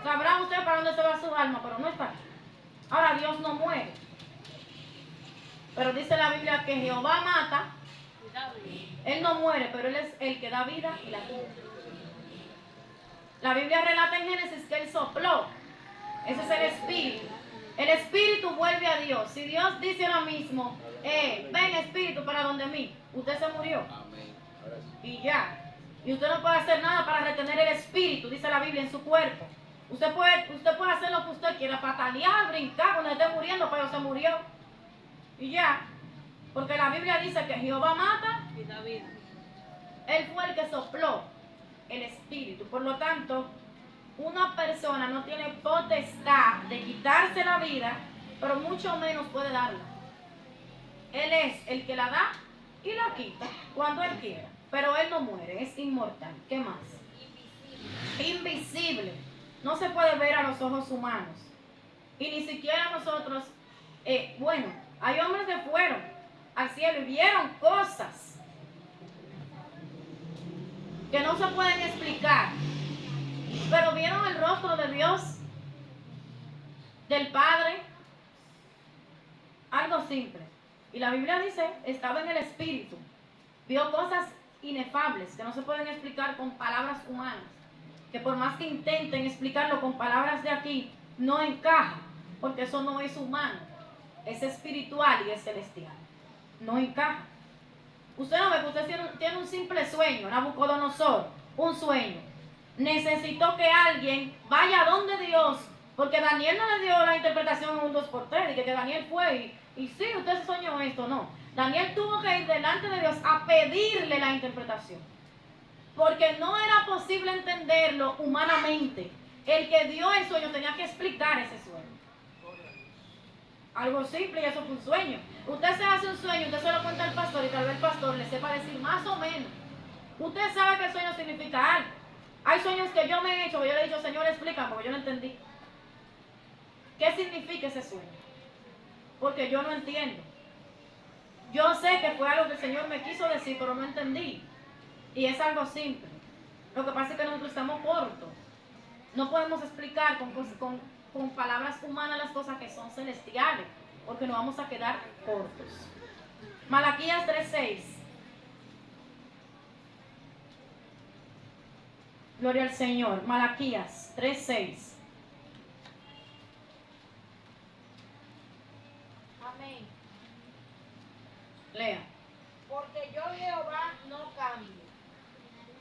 Sabrá usted para dónde se va su alma, pero no está aquí. Ahora Dios no muere. Pero dice la Biblia que Jehová mata. Él no muere, pero Él es el que da vida y la quita. La Biblia relata en Génesis que Él sopló. Ese es el espíritu. El espíritu vuelve a Dios. Si Dios dice ahora mismo, ven espíritu para donde mí, usted se murió. Y ya. Y usted no puede hacer nada para retener el espíritu, dice la Biblia, en su cuerpo. Usted puede hacer lo que usted quiera, patalear, brincar cuando esté muriendo, pero se murió. Y ya. Porque la Biblia dice que Jehová mata y da vida. Él fue el que sopló el espíritu. Por lo tanto, una persona no tiene potestad de quitarse la vida, pero mucho menos puede darla. Él es el que la da y la quita cuando Él quiera. Pero Él no muere, es inmortal. ¿Qué más? Invisible. No se puede ver a los ojos humanos. Y ni siquiera nosotros, hay hombres que fueron al cielo y vieron cosas que no se pueden explicar. Pero vieron el rostro de Dios, del Padre, algo simple. Y la Biblia dice, estaba en el Espíritu. Vio cosas inefables que no se pueden explicar con palabras humanas. Que por más que intenten explicarlo con palabras de aquí, no encaja. Porque eso no es humano. Es espiritual y es celestial. No encaja. Usted no ve que usted tiene un simple sueño, Nabucodonosor, un sueño. Necesitó que alguien vaya a donde Dios, porque Daniel no le dio la interpretación en un 2x3, y que Daniel fue y sí, usted soñó esto, no. Daniel tuvo que ir delante de Dios a pedirle la interpretación, porque no era posible entenderlo humanamente. El que dio el sueño tenía que explicar ese sueño. Algo simple, y eso fue un sueño. Usted se hace un sueño, usted se lo cuenta al pastor, y tal vez el pastor le sepa decir más o menos. Usted sabe que el sueño significa algo. Hay sueños que yo me he hecho, que yo le he dicho, Señor, explícame, porque yo no entendí. ¿Qué significa ese sueño? Porque yo no entiendo. Yo sé que fue algo que el Señor me quiso decir, pero no entendí. Y es algo simple. Lo que pasa es que nosotros estamos cortos. No podemos explicar con palabras humanas las cosas que son celestiales, porque nos vamos a quedar cortos. Malaquías 3:6. Gloria al Señor. Malaquías 3:6. Amén. Lea. Porque yo Jehová no cambio.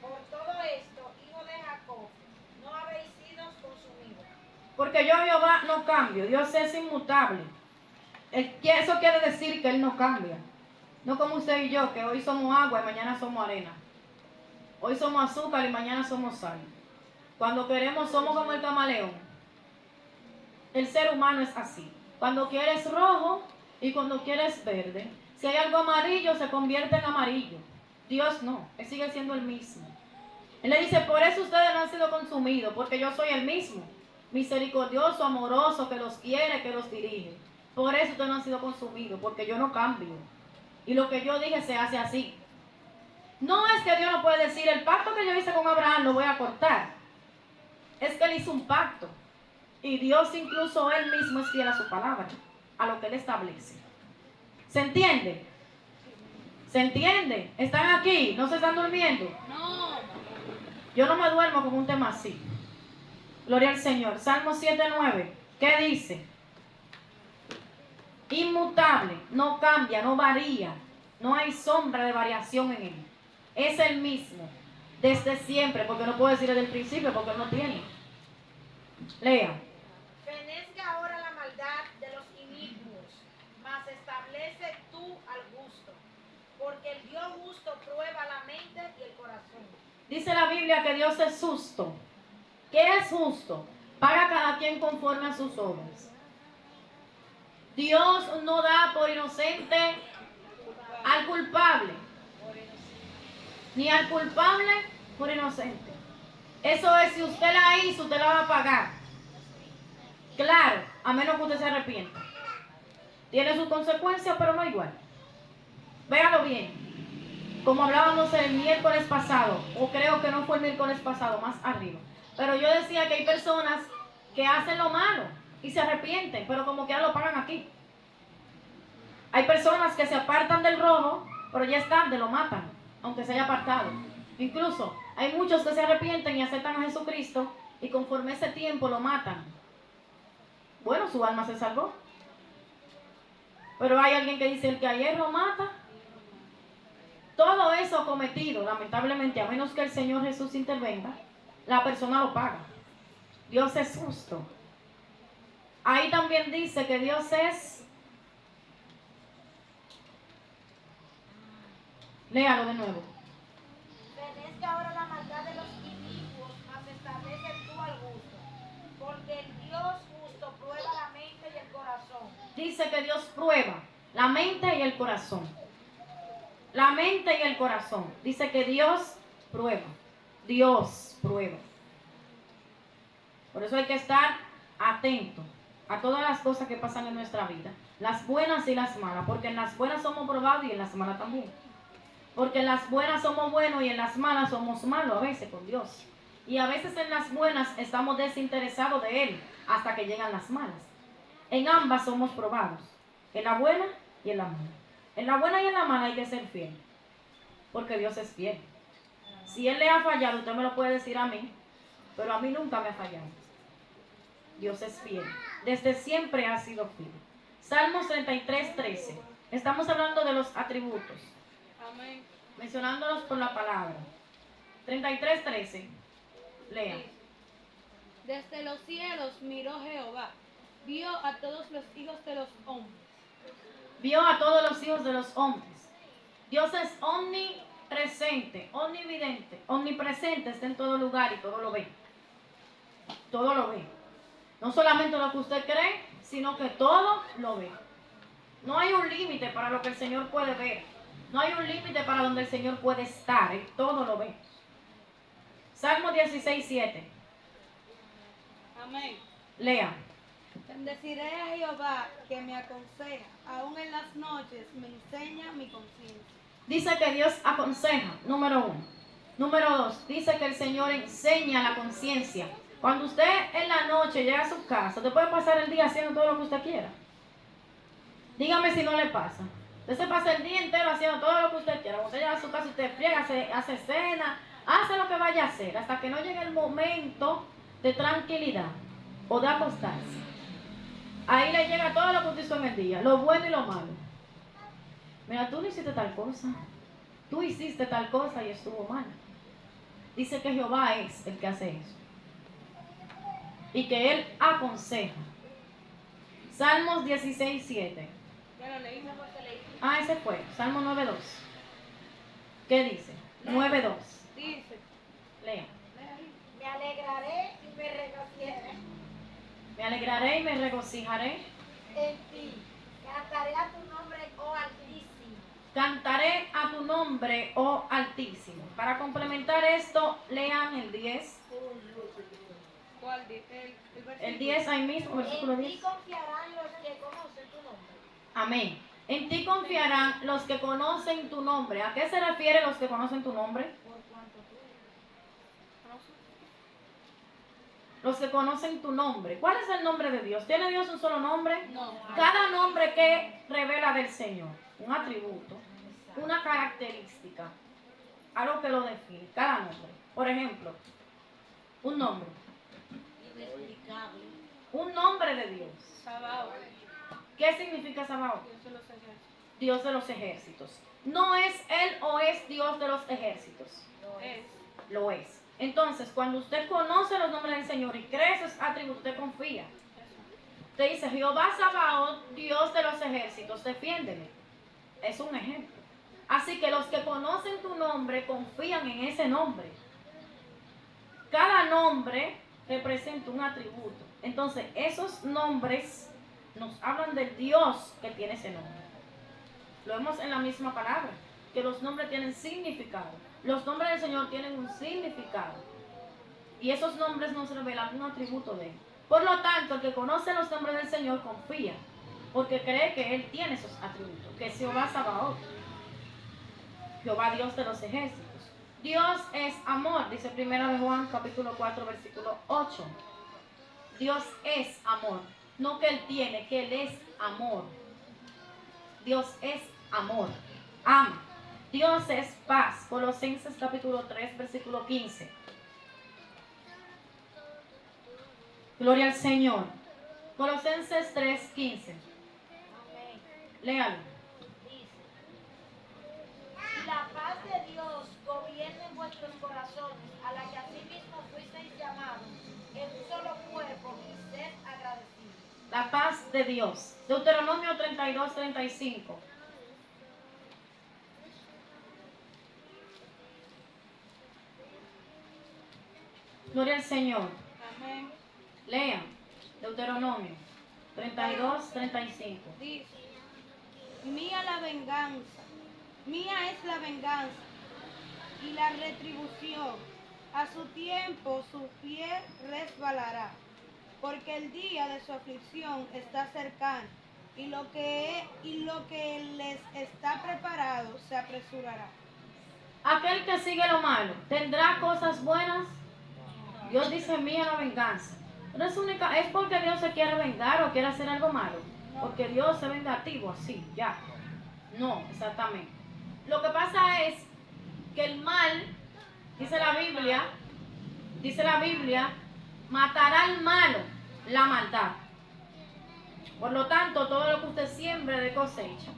Por todo esto, hijo de Jacob, no habéis sido consumidos. Porque yo Jehová no cambio. Dios es inmutable. Eso quiere decir que Él no cambia. No como usted y yo, que hoy somos agua y mañana somos arena. Hoy somos azúcar y mañana somos sal. Cuando queremos somos como el camaleón. El ser humano es así. Cuando quieres rojo y cuando quieres verde. Si hay algo amarillo, se convierte en amarillo. Dios no, Él sigue siendo el mismo. Él le dice, por eso ustedes no han sido consumidos, porque yo soy el mismo. Misericordioso, amoroso, que los quiere, que los dirige. Por eso ustedes no han sido consumidos, porque yo no cambio. Y lo que yo dije se hace así. No es que Dios no puede decir, el pacto que yo hice con Abraham lo voy a cortar. Es que Él hizo un pacto. Y Dios incluso Él mismo es fiel a su palabra, a lo que Él establece. ¿Se entiende? ¿Se entiende? ¿Están aquí? ¿No se están durmiendo? No. Yo no me duermo con un tema así. Gloria al Señor. Salmo 7:9. ¿Qué dice? Inmutable, no cambia, no varía. No hay sombra de variación en Él. Es el mismo, desde siempre, porque no puedo decir desde el principio, porque Él no tiene. Lea. Fenezca ahora la maldad de los inicuos, mas establece tú al justo, porque el Dios justo prueba la mente y el corazón. Dice la Biblia que Dios es justo. ¿Qué es justo? Paga cada quien conforme a sus obras. Dios no da por inocente al culpable, ni al culpable por inocente. Eso es, si usted la hizo, usted la va a pagar. Claro, a menos que usted se arrepienta. Tiene sus consecuencias, pero no igual. Véalo bien. Como hablábamos el miércoles pasado, o creo que no fue el miércoles pasado, más arriba. Pero yo decía que hay personas que hacen lo malo y se arrepienten, pero como que ya lo pagan aquí. Hay personas que se apartan del robo, pero ya es tarde, lo matan, aunque se haya apartado. Incluso hay muchos que se arrepienten y aceptan a Jesucristo y conforme ese tiempo lo matan. Bueno, su alma se salvó. Pero hay alguien que dice, el que ayer lo mata. Todo eso cometido, lamentablemente, a menos que el Señor Jesús intervenga, la persona lo paga. Dios es justo. Ahí también dice que Dios es... Léalo de nuevo. Fenezca ahora la maldad de los inicuos, mas establece tú al justo, porque el Dios justo prueba la mente y el corazón. Dice que Dios prueba la mente y el corazón. La mente y el corazón. Dice que Dios prueba. Dios prueba. Por eso hay que estar atento a todas las cosas que pasan en nuestra vida. Las buenas y las malas. Porque en las buenas somos probados y en las malas también. Porque en las buenas somos buenos y en las malas somos malos a veces con Dios. Y a veces en las buenas estamos desinteresados de Él hasta que llegan las malas. En ambas somos probados. En la buena y en la mala. En la buena y en la mala hay que ser fiel. Porque Dios es fiel. Si Él le ha fallado, usted me lo puede decir a mí. Pero a mí nunca me ha fallado. Dios es fiel. Desde siempre ha sido fiel. Salmos 33:13. Estamos hablando de los atributos. Amén. Mencionándolos por la palabra. 33:13. Lea. Desde los cielos miró Jehová, vio a todos los hijos de los hombres. Vio a todos los hijos de los hombres. Dios es omnipresente, omnividente, omnipresente, está en todo lugar y todo lo ve. Todo lo ve. No solamente lo que usted cree, sino que todo lo ve. No hay un límite para lo que el Señor puede ver. No hay un límite para donde el Señor puede estar. Él todo lo ve. Salmo 16:7. Amén. Lea. Bendeciré a Jehová que me aconseja, aún en las noches me enseña mi conciencia. Dice que Dios aconseja, número 1. Número 2, dice que el Señor enseña la conciencia. Cuando usted en la noche llega a su casa, usted puede pasar el día haciendo todo lo que usted quiera. Dígame si no le pasa. Usted se pasa el día entero haciendo todo lo que usted quiera. Cuando usted llega a su casa, usted friega, hace cena, hace lo que vaya a hacer, hasta que no llegue el momento de tranquilidad o de acostarse. Ahí le llega todo lo que usted hizo en el día, lo bueno y lo malo. Mira, tú no hiciste tal cosa, tú hiciste tal cosa y estuvo mal. Dice que Jehová es el que hace eso. Y que Él aconseja. Salmos 16:7. Ya lo leímos. Ah, ese fue. Salmo 9:2. ¿Qué dice? 9:2. Dice, Lea. Me alegraré y me regocijaré Me alegraré y me regocijaré. en ti. Cantaré a tu nombre, oh Altísimo. Cantaré a tu nombre, oh Altísimo. Para complementar esto, lean el 10. ¿cuál dice? El versículo. El 10 ahí mismo, versículo En ti 10. confiarán los que conocen tu nombre. Amén. En ti confiarán los que conocen tu nombre. ¿A qué se refiere los que conocen tu nombre? Por cuanto tú eres. los que conocen tu nombre. ¿Cuál es el nombre de Dios? ¿Tiene Dios un solo nombre? No. Cada nombre que revela del Señor, un atributo, una característica, algo que lo define, cada nombre. Por ejemplo, un nombre. Inexplicable. Un nombre de Dios. Sabaoth. ¿Qué significa Sabaoth? Dios de los ejércitos. Dios de los ejércitos. No es Él o es Dios de los ejércitos. Es. Lo es. Entonces, cuando usted conoce los nombres del Señor y cree esos atributos, usted confía. Usted dice, Jehová Sabaoth, Dios de los ejércitos, defiéndeme. Es un ejemplo. Así que los que conocen tu nombre confían en ese nombre. Cada nombre representa un atributo. Entonces, esos nombres nos hablan del Dios que tiene ese nombre. Lo vemos en la misma palabra, que los nombres tienen significado. Los nombres del Señor tienen un significado. Y esos nombres nos revelan un atributo de Él. Por lo tanto, el que conoce los nombres del Señor confía, porque cree que Él tiene esos atributos, que es Jehová Sabaoth, Jehová Dios de los ejércitos. Dios es amor, dice 1 de Juan capítulo 4 versículo 8. Dios es amor, no que Él tiene, que Él es amor. Dios es amor, ama. Dios es paz, Colosenses capítulo 3 versículo 15. Gloria al Señor. Colosenses 3, 15. Amén. Léalo. Dice, y la paz de Dios gobierne en vuestros corazones, a la que asimismo fuisteis llamados en un solo cuerpo, y sed agradecidos. La paz de Dios. Deuteronomio 32, 35. Gloria al Señor. Amén. Lean. Deuteronomio 32, 35. Dice, mía la venganza, mía es la venganza y la retribución. A su tiempo su pie resbalará, porque el día de su aflicción está cercano, y lo que les está preparado se apresurará. Aquel que sigue lo malo, ¿tendrá cosas buenas? Dios dice, mía la venganza. No es única, es porque Dios se quiere vengar o quiere hacer algo malo. Porque Dios es vengativo, así, ya. No, exactamente. Lo que pasa es que el mal, dice la Biblia, matará al malo la maldad. Por lo tanto, todo lo que usted siembre de cosecha.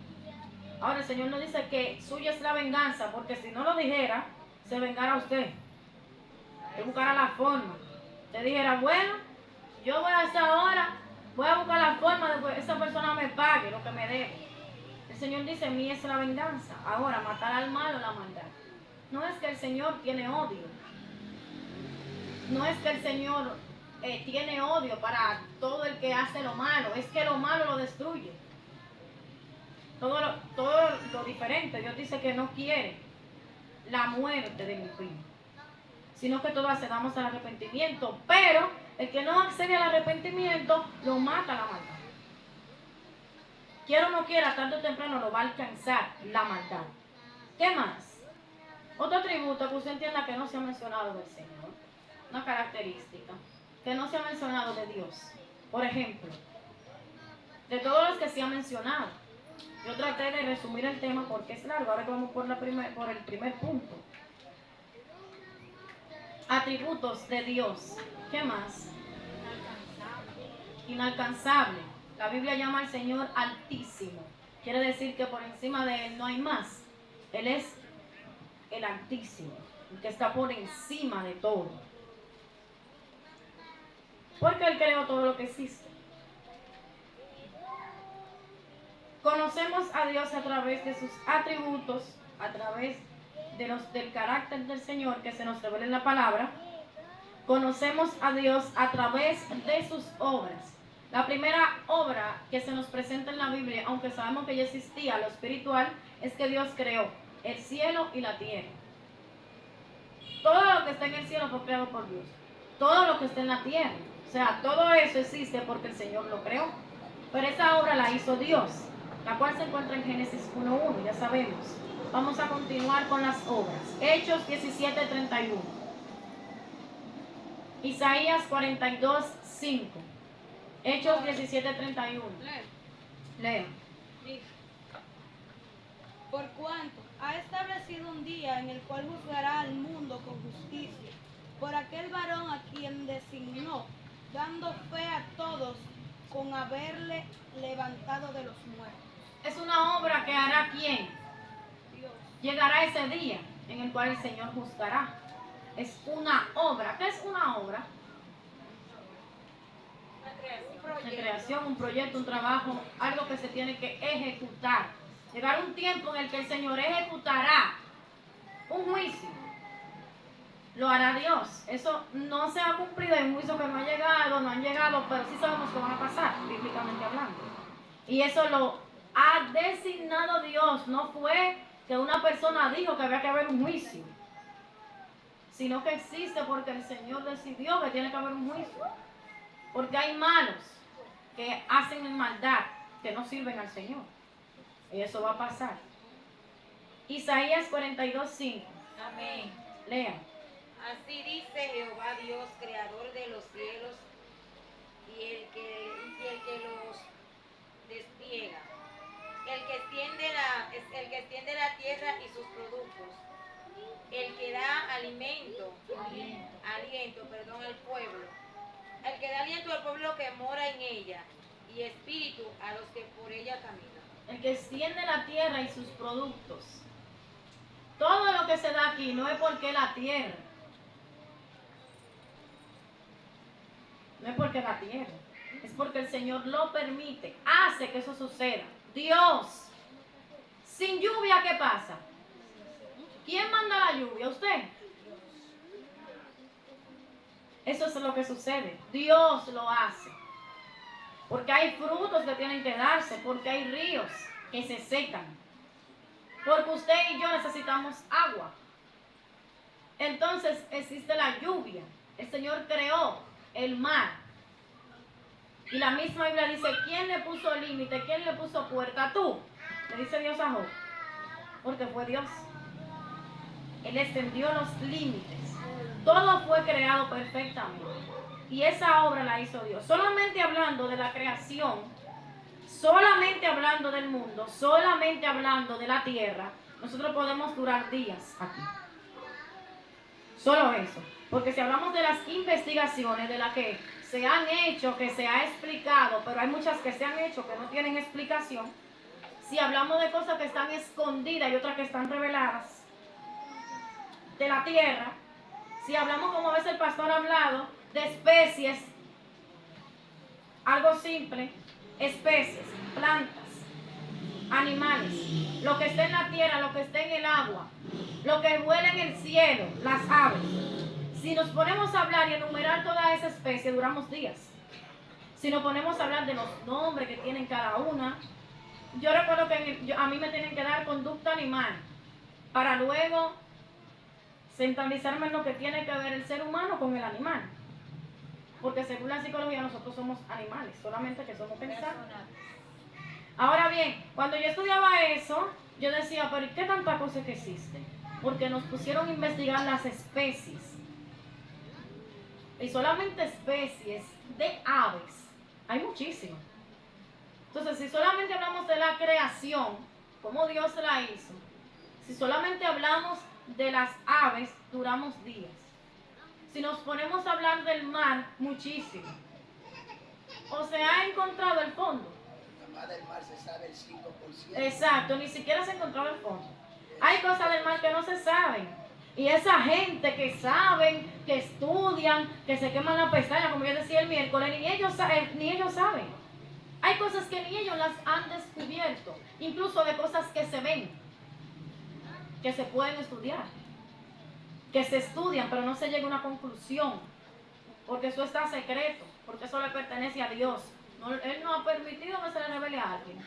Ahora el Señor nos dice que suya es la venganza, porque si no lo dijera, se vengara usted. Usted buscara la forma. Usted dijera, bueno, yo voy a hacer ahora, voy a buscar la forma de que esa persona me pague lo que me debe. El Señor dice, mí es la venganza. Ahora, matar al malo la maldad. No es que el Señor tiene odio. No es que el Señor tiene odio para todo el que hace lo malo. Es que lo malo lo destruye. Todo lo diferente. Dios dice que no quiere la muerte de mi primo, sino que todos accedamos al arrepentimiento. Pero el que no accede al arrepentimiento, lo mata la maldad. Quiera o no quiera, tarde o temprano lo va a alcanzar la maldad. ¿Qué más? Otro atributo que usted entienda que no se ha mencionado del Señor. Una característica que no se ha mencionado de Dios. Por ejemplo, de todos los que se ha mencionado, yo traté de resumir el tema porque es largo. Ahora vamos por el primer punto. Atributos de Dios. ¿Qué más? Inalcanzable. La Biblia llama al Señor Altísimo. Quiere decir que por encima de Él no hay más. Él es el Altísimo, el que está por encima de todo. Porque Él creó todo lo que existe. Conocemos a Dios a través de sus atributos, a través del carácter del Señor que se nos revela en la palabra. Conocemos a Dios a través de sus obras. La primera obra que se nos presenta en la Biblia, aunque sabemos que ya existía lo espiritual, es que Dios creó el cielo y la tierra. Todo lo que está en el cielo fue creado por Dios. Todo lo que está en la tierra. O sea, todo eso existe porque el Señor lo creó. Pero esa obra la hizo Dios, la cual se encuentra en Génesis 1:1, ya sabemos. Vamos a continuar con las obras. Hechos 17:31. Isaías 42, 5. Hechos 17, 31. Lee. Leo. Dice, por cuanto ha establecido un día en el cual juzgará al mundo con justicia, por aquel varón a quien designó, dando fe a todos con haberle levantado de los muertos. Es una obra que hará ¿quién? Dios. Llegará ese día en el cual el Señor juzgará. Es una obra. ¿Qué es una obra? Una creación, un proyecto, un trabajo, algo que se tiene que ejecutar. Llegará un tiempo en el que el Señor ejecutará un juicio. Lo hará Dios. Eso no se ha cumplido, hay un juicio que no ha llegado, no han llegado, pero sí sabemos que van a pasar, bíblicamente hablando. Y eso lo ha designado Dios. No fue que una persona dijo que había que haber un juicio, sino que existe porque el Señor decidió que tiene que haber un juicio. Porque hay malos que hacen maldad, que no sirven al Señor. Y eso va a pasar. Isaías 42, 5. Amén. Lea. Así dice Jehová Dios, creador de los cielos y el que los despliega, el que extiende la tierra y sus productos, el que da aliento al pueblo, el que da aliento al pueblo que mora en ella, y espíritu a los que por ella caminan. El que extiende la tierra y sus productos. Todo lo que se da aquí no es porque la tierra. No es porque la tierra. Es porque el Señor lo permite. Hace que eso suceda. Dios. Sin lluvia, ¿qué pasa? ¿Quién manda la lluvia? ¿Usted? Eso es lo que sucede. Dios lo hace. Porque hay frutos que tienen que darse. Porque hay ríos que se secan. Porque usted y yo necesitamos agua. Entonces existe la lluvia. El Señor creó el mar. Y la misma Biblia dice, ¿quién le puso límite? ¿Quién le puso puerta? Tú. Le dice Dios a Job. Porque fue Dios. Él extendió los límites. Todo fue creado perfectamente. Y esa obra la hizo Dios. Solamente hablando de la creación, solamente hablando del mundo, solamente hablando de la tierra, nosotros podemos durar días aquí. Solo eso. Porque si hablamos de las investigaciones, de las que se han hecho, que se ha explicado, pero hay muchas que se han hecho que no tienen explicación. Si hablamos de cosas que están escondidas y otras que están reveladas, de la tierra, si hablamos como a veces el pastor ha hablado, de especies, algo simple, especies, plantas, animales, lo que está en la tierra, lo que está en el agua, lo que vuela en el cielo, las aves. Si nos ponemos a hablar y enumerar toda esa especie, duramos días. Si nos ponemos a hablar de los nombres que tienen cada una, yo recuerdo que a mí me tienen que dar conducta animal para luego centralizarme en lo que tiene que ver el ser humano con el animal. Porque según la psicología nosotros somos animales, solamente que somos pensantes. Ahora bien, cuando yo estudiaba eso, yo decía, pero ¿qué tanta cosa que existe? Porque nos pusieron a investigar las especies. Y solamente especies de aves, hay muchísimas. Entonces, si solamente hablamos de la creación, cómo Dios la hizo, si solamente hablamos de las aves, duramos días. Si nos ponemos a hablar del mar, muchísimo. O se ha encontrado el fondo. Nada más del mar se sabe el 5%. Exacto, ni siquiera se ha encontrado el fondo. Hay cosas del mar que no se saben. Y esa gente que saben, que estudian, que se queman la pestaña, como yo decía el miércoles, ni ellos saben. Hay cosas que ni ellos las han descubierto. Incluso de cosas que se ven, que se pueden estudiar, que se estudian, pero no se llega a una conclusión, porque eso está secreto, porque eso le pertenece a Dios. Él no ha permitido que se le revele a alguien.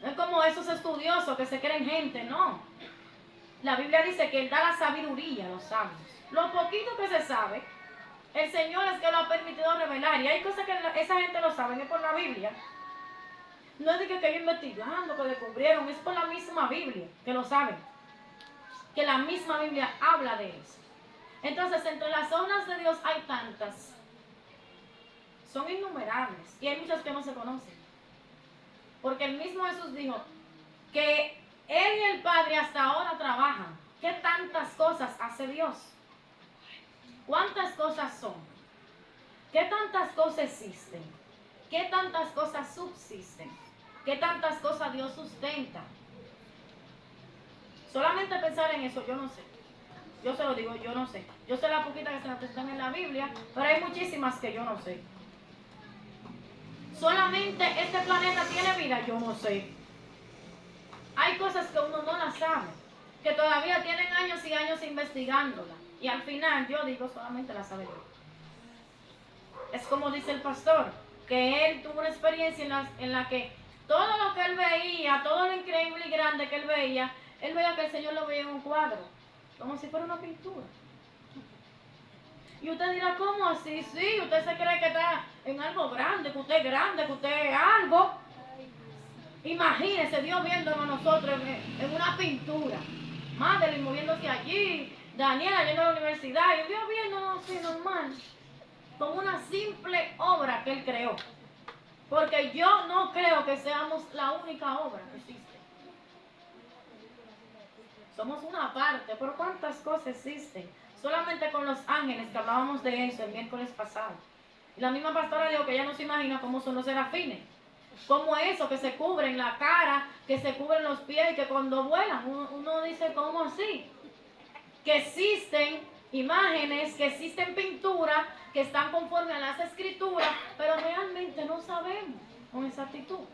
No es como esos estudiosos que se creen gente, no. La Biblia dice que Él da la sabiduría a los sabios. Lo poquito que se sabe, el Señor es que lo ha permitido revelar. Y hay cosas que esa gente lo sabe, es por la Biblia. No es de que ellos investigando, que descubrieron, es por la misma Biblia que lo saben. Que la misma Biblia habla de eso. Entonces, entre las obras de Dios hay tantas. Son innumerables. Y hay muchas que no se conocen. Porque el mismo Jesús dijo que Él y el Padre hasta ahora trabajan. ¿Qué tantas cosas hace Dios? ¿Cuántas cosas son? ¿Qué tantas cosas existen? ¿Qué tantas cosas subsisten? ¿Qué tantas cosas Dios sustenta? Solamente pensar en eso, yo no sé. Yo se lo digo, yo no sé. Yo sé la poquita que se nos están en la Biblia, pero hay muchísimas que yo no sé. Solamente este planeta tiene vida, yo no sé. Hay cosas que uno no las sabe, que todavía tienen años y años investigándola. Y al final, yo digo, solamente la sabe Dios. Es como dice el pastor, que él tuvo una experiencia en la que todo lo que él veía, todo lo increíble y grande que él veía que el Señor lo veía en un cuadro, como si fuera una pintura. Y usted dirá, ¿cómo así? Sí, usted se cree que está en algo grande, que usted es grande, que usted es algo. Imagínese Dios viéndonos nosotros en una pintura. Madeline moviéndose allí, Daniela yendo a la universidad, y Dios viéndonos así normal, como una simple obra que Él creó. Porque yo no creo que seamos la única obra que existe. Somos una parte, pero ¿cuántas cosas existen? Solamente con los ángeles, que hablábamos de eso el miércoles pasado. Y la misma pastora dijo que ella no se imagina cómo son los serafines. Cómo eso, que se cubren la cara, que se cubren los pies y que cuando vuelan, uno dice, ¿cómo así? Que existen imágenes, que existen pinturas, que están conforme a las escrituras, pero realmente no sabemos con exactitud.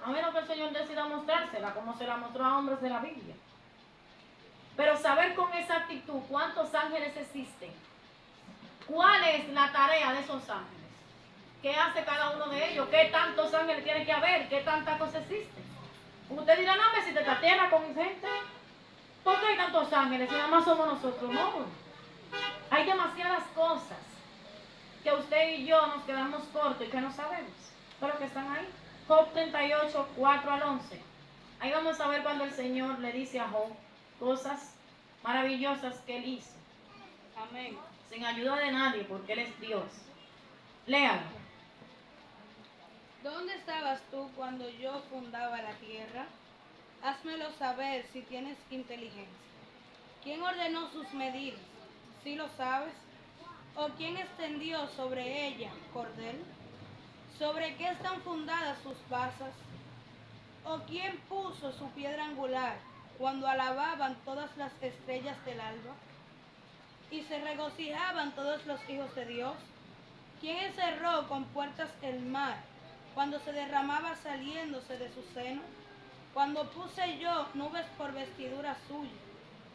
A menos que el Señor decida mostrársela, como se la mostró a hombres de la Biblia. Pero saber con exactitud cuántos ángeles existen, cuál es la tarea de esos ángeles, qué hace cada uno de ellos, qué tantos ángeles tiene que haber, qué tantas cosas existen. Usted dirá, no, me si te esta tierra con gente, ¿por qué hay tantos ángeles si nada más somos nosotros? No, hay demasiadas cosas que usted y yo nos quedamos cortos y que no sabemos, pero que están ahí. Job 38, 4 al 11. Ahí vamos a ver cuando el Señor le dice a Job cosas maravillosas que Él hizo. Amén. Sin ayuda de nadie, porque Él es Dios. Léalo. ¿Dónde estabas tú cuando yo fundaba la tierra? Házmelo saber si tienes inteligencia. ¿Quién ordenó sus medidas? ¿Sí lo sabes? ¿O quién extendió sobre ella cordel? ¿Sobre qué están fundadas sus basas? ¿O quién puso su piedra angular cuando alababan todas las estrellas del alba? ¿Y se regocijaban todos los hijos de Dios? ¿Quién encerró con puertas el mar cuando se derramaba saliéndose de su seno? Cuando puse yo nubes por vestidura suya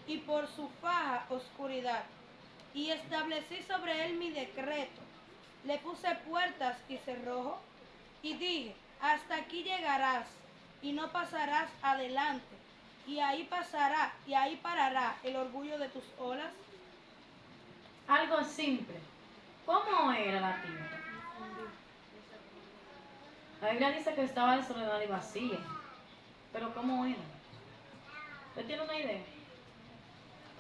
y por su faja oscuridad, y establecí sobre él mi decreto, le puse puertas y cerrojo, y dije, hasta aquí llegarás, y no pasarás adelante, y ahí pasará, y ahí parará el orgullo de tus olas. Algo simple. ¿Cómo era la tierra? La Biblia dice que estaba desordenada y vacía. Pero ¿cómo era? ¿Usted tiene una idea?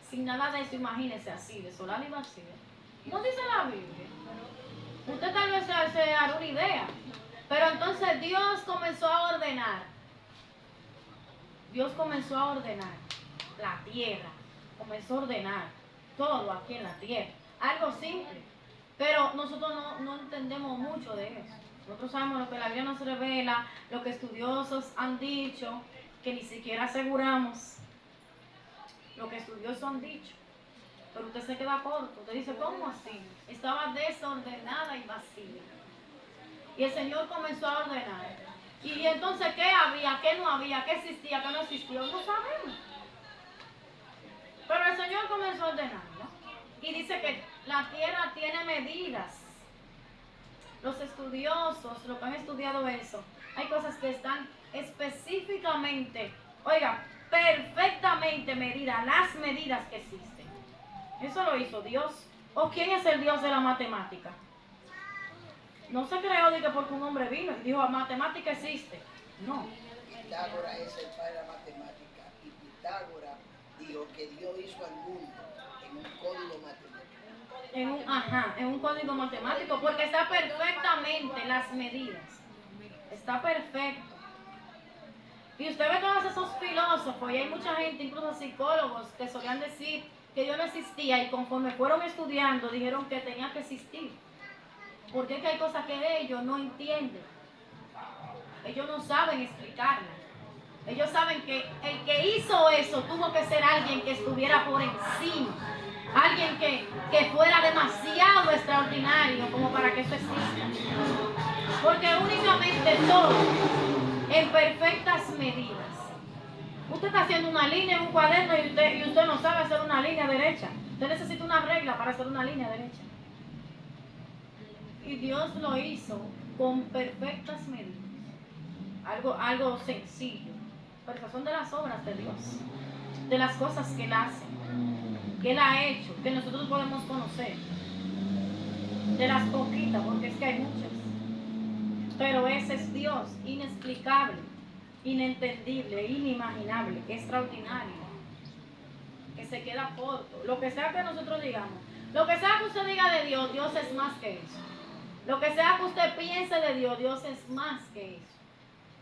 Sin nada de eso, imagínese así, desolada y vacía. No dice la Biblia. Usted tal vez se hará una idea. Pero entonces Dios comenzó a ordenar. Dios comenzó a ordenar la tierra. Comenzó a ordenar todo aquí en la tierra. Algo simple. Pero nosotros no entendemos mucho de eso. Nosotros sabemos lo que la Biblia nos revela, lo que estudiosos han dicho, que ni siquiera aseguramos lo que estudiosos han dicho. Pero usted se queda corto. Usted dice, ¿cómo así? Estaba desordenada y vacía. Y el Señor comenzó a ordenar. Y entonces, ¿qué había? ¿Qué no había? ¿Qué existía? ¿Qué no existía? No sabemos. Pero el Señor comenzó a ordenarla. Y dice que la tierra tiene medidas. Los estudiosos, los que han estudiado eso, hay cosas que están específicamente, oiga, perfectamente medidas, las medidas que existen. Eso lo hizo Dios. ¿O quién es el Dios de la matemática? No se creó de que porque un hombre vino y dijo, matemática existe. No. Pitágoras es el padre de la matemática y Pitágoras dijo que Dios hizo al mundo en un código matemático. en un código matemático, porque está perfectamente las medidas. Está perfecto. Y usted ve todos esos filósofos, y hay mucha gente, incluso psicólogos, que solían decir que Dios no existía, y conforme fueron estudiando, dijeron que tenía que existir. Porque es que hay cosas que ellos no entienden. Ellos no saben explicarlas. Ellos saben que el que hizo eso tuvo que ser alguien que estuviera por encima. Alguien que fuera demasiado extraordinario como para que eso exista. Porque únicamente todo en perfectas medidas. Usted está haciendo una línea en un cuaderno y usted no sabe hacer una línea derecha. Usted necesita una regla para hacer una línea derecha. Y Dios lo hizo con perfectas medidas. Algo sencillo. Pero esas son de las obras de Dios. De las cosas que Él hace. Que Él ha hecho. Que nosotros podemos conocer. De las poquitas, porque es que hay muchas. Pero ese es Dios, inexplicable, inentendible, inimaginable, extraordinario, que se queda corto. Lo que sea que nosotros digamos, lo que sea que usted diga de Dios, Dios es más que eso. Lo que sea que usted piense de Dios, Dios es más que eso.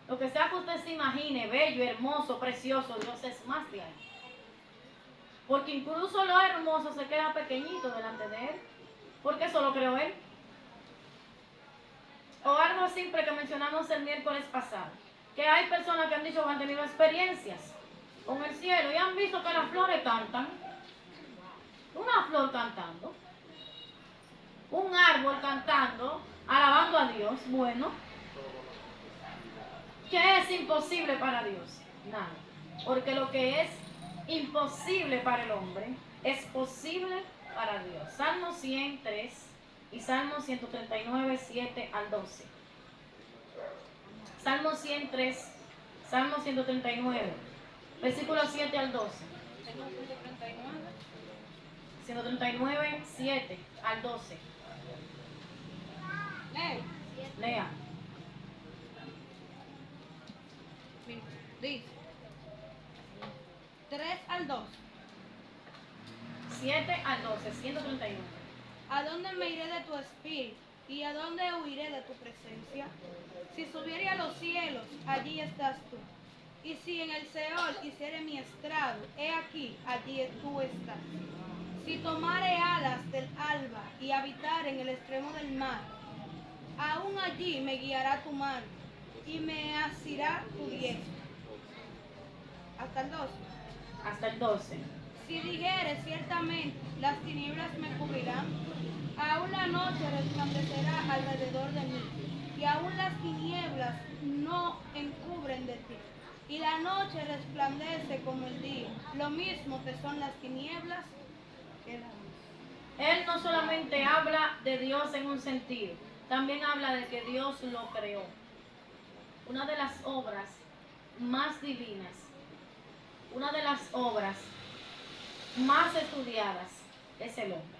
Lo que sea que usted se imagine, bello, hermoso, precioso, Dios es más de ahí. Porque incluso lo hermoso se queda pequeñito delante de Él, porque eso lo creó Él. O algo simple que mencionamos el miércoles pasado, que hay personas que han dicho que han tenido experiencias con el cielo y han visto que las flores cantan. Una flor cantando, un árbol cantando, alabando a Dios. Bueno, ¿qué es imposible para Dios? Nada. Porque lo que es imposible para el hombre es posible para Dios. Salmo 103 y Salmo 139, 7 al 12. Salmo 103, Salmo 139, versículos 7 al 12. 139, 7 al 12. Lea. Dice 3 al 2. 7 al 12, 139. ¿A dónde me iré de tu espíritu? ¿Y a dónde huiré de tu presencia? Si subiere a los cielos, allí estás tú. Y si en el Seol hiciere mi estrado, he aquí, allí tú estás. Si tomare alas del alba y habitar en el extremo del mar, aún allí me guiará tu mano y me asirá tu diestra. Hasta el 12. Hasta el 12. Si dijere ciertamente, las tinieblas me cubrirán, aún la noche resplandecerá alrededor de mí, y aún las tinieblas no encubren de ti. Y la noche resplandece como el día. Lo mismo que son las tinieblas que la noche. Él no solamente habla de Dios en un sentido, también habla de que Dios lo creó. Una de las obras más divinas, una de las obras más estudiadas es el hombre.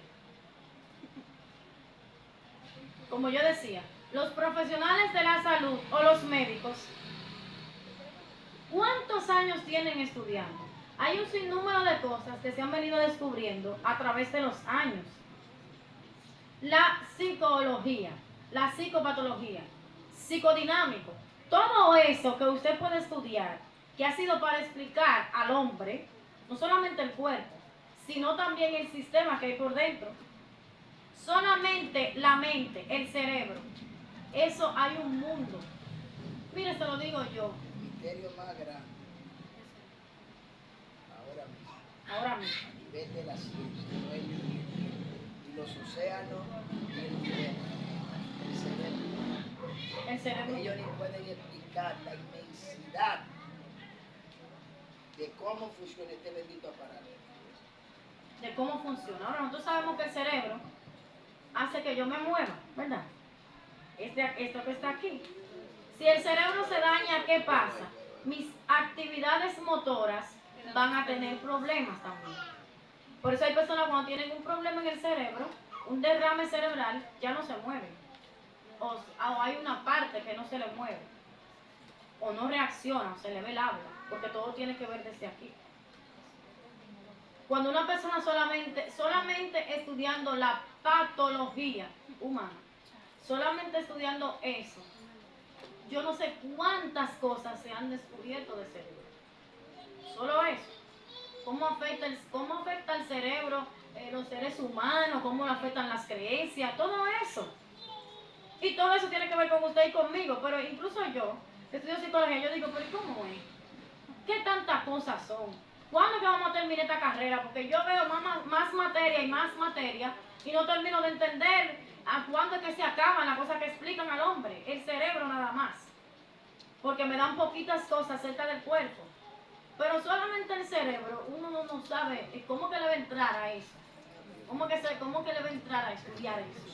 Como yo decía, los profesionales de la salud o los médicos, ¿cuántos años tienen estudiando? Hay un sinnúmero de cosas que se han venido descubriendo a través de los años. La psicología, la psicopatología, psicodinámico, todo eso que usted puede estudiar, que ha sido para explicar al hombre, no solamente el cuerpo, sino también el sistema que hay por dentro. Solamente la mente, el cerebro, eso hay un mundo. Mire, se lo digo yo. El misterio más grande, ahora mismo, Ahora mismo. a nivel de la ciencia, no es y los océanos y el cielo, el cerebro. El cerebro. Ellos ni pueden explicar la inmensidad de cómo funciona este bendito aparato. De cómo funciona. Ahora, nosotros sabemos que el cerebro hace que yo me mueva, ¿verdad? Esto que está aquí. Si el cerebro se daña, ¿qué pasa? Mis actividades motoras van a tener problemas también. Por eso hay personas cuando tienen un problema en el cerebro, un derrame cerebral, ya no se mueven. O hay una parte que no se le mueve. O no reacciona, o se le ve el habla, porque todo tiene que ver desde aquí. Cuando una persona solamente estudiando la patología humana, solamente estudiando eso, yo no sé cuántas cosas se han descubierto del cerebro. Solo eso. ¿Cómo afecta el cerebro, los seres humanos? ¿Cómo le afectan las creencias? Todo eso. Y todo eso tiene que ver con usted y conmigo. Pero incluso yo, que estudio psicología, yo digo, pero ¿cómo es? ¿Qué tantas cosas son? ¿Cuándo es que vamos a terminar esta carrera? Porque yo veo más materia y no termino de entender a cuándo es que se acaban las cosas que explican al hombre, el cerebro nada más. Porque me dan poquitas cosas acerca del cuerpo. Pero solamente el cerebro, uno no sabe cómo que le va a entrar a eso. ¿Cómo que le va a entrar a estudiar eso?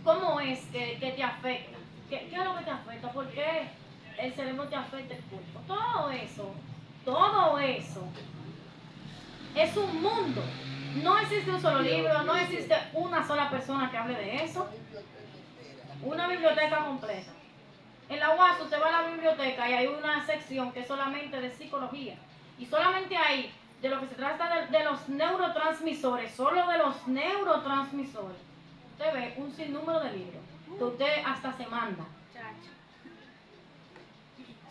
¿Cómo es que te afecta? ¿Qué es lo que te afecta? ¿Por qué el cerebro te afecta el cuerpo? Todo eso es un mundo. No existe un solo libro, no existe una sola persona que hable de eso. Una biblioteca completa. En la UAS usted va a la biblioteca y hay una sección que es solamente de psicología. Y solamente ahí, de lo que se trata de los neurotransmisores, solo de los neurotransmisores, usted ve un sinnúmero de libros que usted hasta se manda.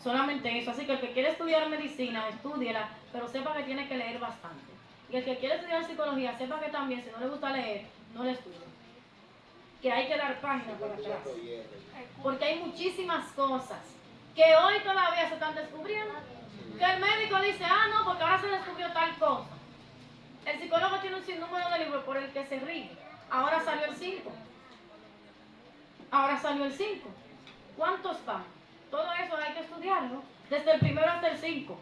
Solamente eso. Así que el que quiere estudiar medicina, estúdiela, pero sepa que tiene que leer bastante. Y el que quiere estudiar psicología, sepa que también, si no le gusta leer, no le estudie. Que hay que dar páginas para atrás. Porque hay muchísimas cosas que hoy todavía se están descubriendo. Que el médico dice, no, porque ahora se descubrió tal cosa. El psicólogo tiene un sinnúmero de libros por el que se ríe. Ahora salió el 5. ¿Cuántos van? Todo eso hay que estudiarlo, desde el primero hasta el 5.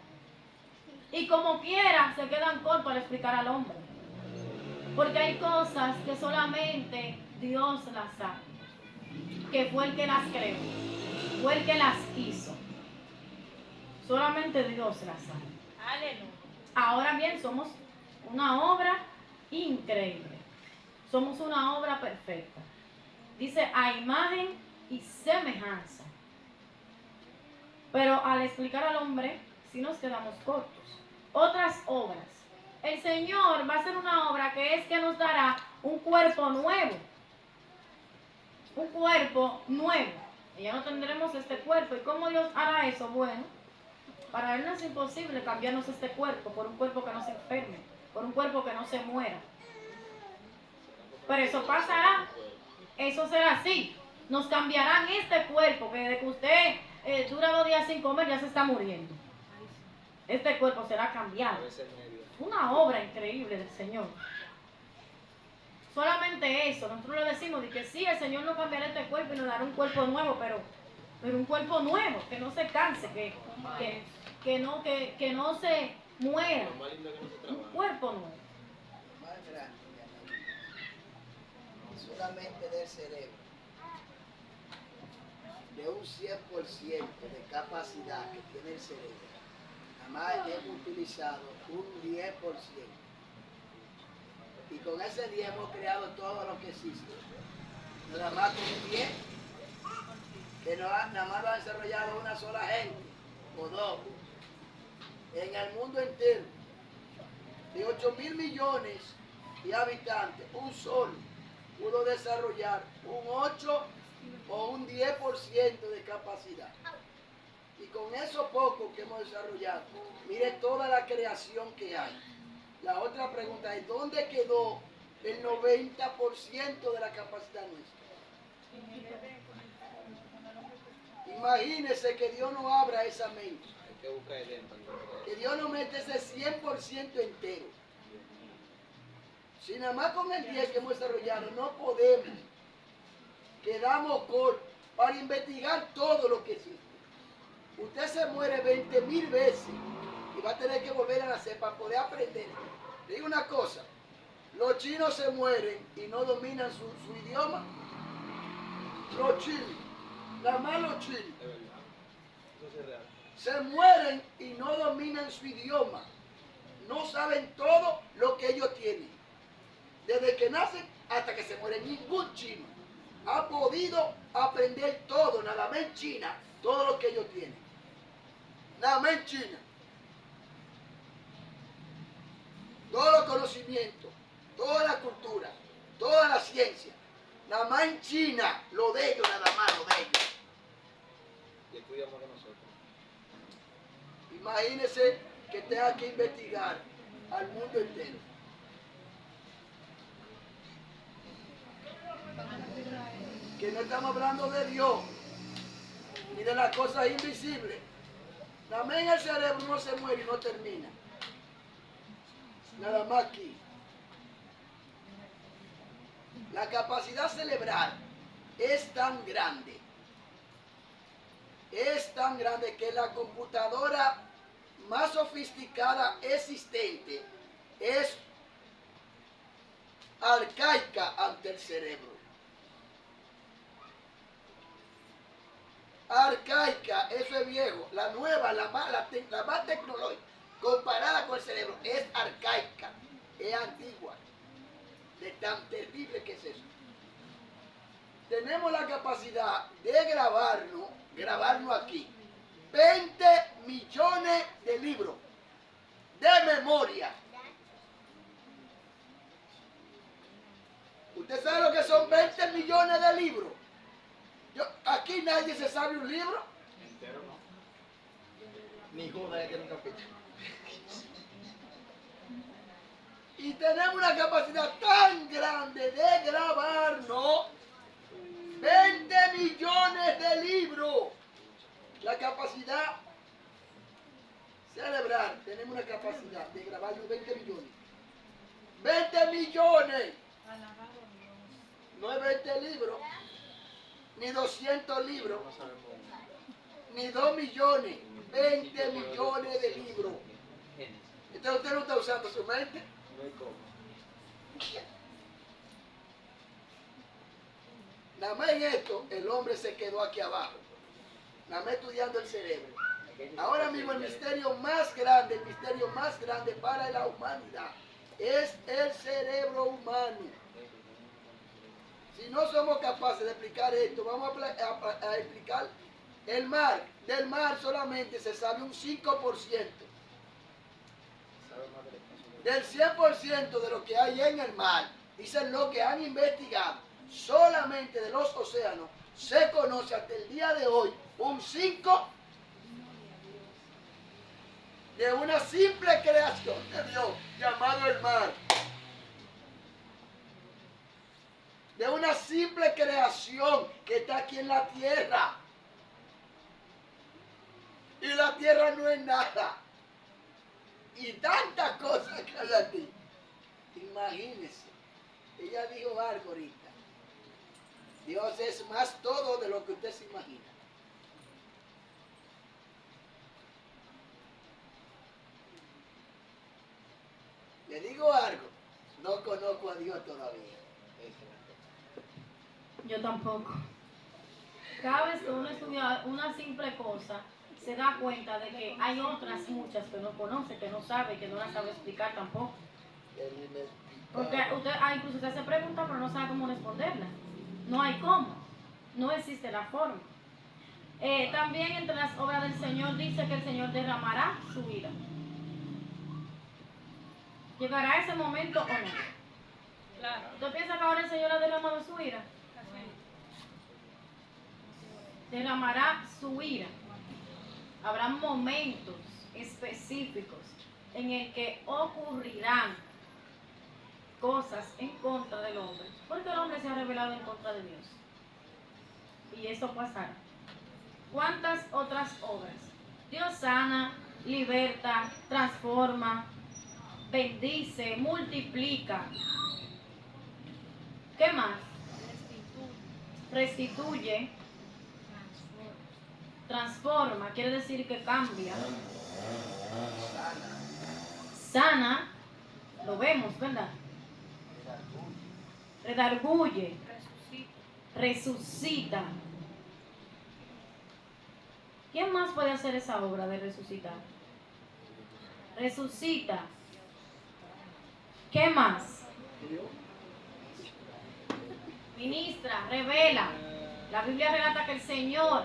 Y como quiera, se quedan cortos al explicar al hombre. Porque hay cosas que solamente Dios las sabe. Que fue el que las creó, fue el que las hizo. Solamente Dios las sabe. Aleluya. Ahora bien, somos una obra increíble. Somos una obra perfecta. Dice a imagen y semejanza. Pero al explicar al hombre, sí nos quedamos cortos. Otras obras. El Señor va a hacer una obra que nos dará un cuerpo nuevo. Un cuerpo nuevo. Y ya no tendremos este cuerpo. ¿Y cómo Dios hará eso? Bueno, para Él no es imposible cambiarnos este cuerpo por un cuerpo que no se enferme, por un cuerpo que no se muera. Pero eso pasará. Eso será así. Nos cambiarán este cuerpo, que desde que usted dura 2 días sin comer ya se está muriendo. Este cuerpo será cambiado. Una obra increíble del Señor. Solamente eso. Nosotros le decimos de que sí, el Señor nos cambiará este cuerpo y nos dará un cuerpo nuevo, pero un cuerpo nuevo, que no se canse, que no se muera. Un cuerpo nuevo. Más grande, solamente del cerebro, de un 100% de capacidad que tiene el cerebro, nada más hemos utilizado un 10%. Y con ese 10 hemos creado todo lo que existe. Nada más con un 10, que nada más lo ha desarrollado una sola gente, o dos. En el mundo entero, de 8.000 millones de habitantes, un solo pudo desarrollar un 8 o un 10% de capacidad. Y con eso poco que hemos desarrollado, mire toda la creación que hay. La otra pregunta es, ¿dónde quedó el 90% de la capacidad nuestra? Imagínese que Dios no abra esa mente. Que Dios nos mete ese 100% entero. Si nada más con el 10 que hemos desarrollado no podemos, quedamos cortos para investigar todo lo que existe. Usted se muere 20.000 veces y va a tener que volver a nacer para poder aprender. Le digo una cosa, los chinos se mueren y no dominan su idioma. Los chinos, nada más los chinos. Se mueren y no dominan su idioma. No saben todo lo que ellos tienen. Desde que nacen hasta que se mueren, ningún chino ha podido aprender todo, nada más en China, todo lo que ellos tienen. Nada más en China. todos los conocimientos, toda la cultura, toda la ciencia. Nada más en China, lo de ellos, nada más lo de ellos. Y estudiamos de nosotros. Imagínense que tenga que investigar al mundo entero. Que no estamos hablando de Dios, ni de las cosas invisibles. Nada más en el cerebro no se muere y no termina. Nada más aquí. La capacidad cerebral es tan grande que la computadora más sofisticada existente es arcaica ante el cerebro. Arcaica, eso es viejo. La nueva, la más tecnológica, comparada con el cerebro, es arcaica, es antigua. De tan terrible que es eso. Tenemos la capacidad de grabarnos aquí, 20 millones de libros de memoria. ¿Usted sabe lo que son 20 millones de libros? Aquí nadie se sabe un libro. Entero no. Ni Judas que nunca capítulo. Y tenemos una capacidad tan grande de grabarnos 20 millones de libros. La capacidad cerebral, tenemos una capacidad de grabarnos 20 millones. 20 millones. No es 20 libros, ni 200 libros, No sabemos. ni 2 millones. 20 millones de libros. Entonces usted no está usando su mente. No hay cómo. Nada más en esto, el hombre se quedó aquí abajo. Nada más estudiando el cerebro. Ahora mismo el misterio más grande para la humanidad es el cerebro humano. Si no somos capaces de explicar esto, vamos a explicar el mar. Del mar solamente se sabe un 5%. Sabe más del espacio. Del 100% de lo que hay en el mar, dicen lo que han investigado, solamente de los océanos se conoce hasta el día de hoy un 5% de una simple creación de Dios llamado el mar. De una simple creación que está aquí en la tierra. Y la tierra no es nada. Y tantas cosas que hay aquí. Imagínense. Ella dijo algo ahorita. Dios es más todo de lo que usted se imagina. Le digo algo. No conozco a Dios todavía. Yo tampoco. Cada vez que uno estudia una simple cosa, se da cuenta de que hay otras muchas que no conoce, que no sabe, que no las sabe explicar tampoco. Porque usted, incluso usted se pregunta, pero no sabe cómo responderla. No hay cómo. No existe la forma. También entre las obras del Señor dice que el Señor derramará su ira. ¿Llegará ese momento o no? Claro. ¿Usted piensa que ahora el Señor ha derramado su ira? Derramará su ira. Habrá momentos específicos en el que ocurrirán cosas en contra del hombre, porque el hombre se ha rebelado en contra de Dios. Y eso pasará. ¿Cuántas otras obras? Dios sana, liberta, transforma, bendice, multiplica. ¿Qué más? Restituye, transforma, quiere decir que cambia. Sana, lo vemos, ¿verdad? Redarguye, resucita. ¿Quién más puede hacer esa obra de resucitar? Resucita. ¿Qué más? Ministra, revela. La Biblia relata que el Señor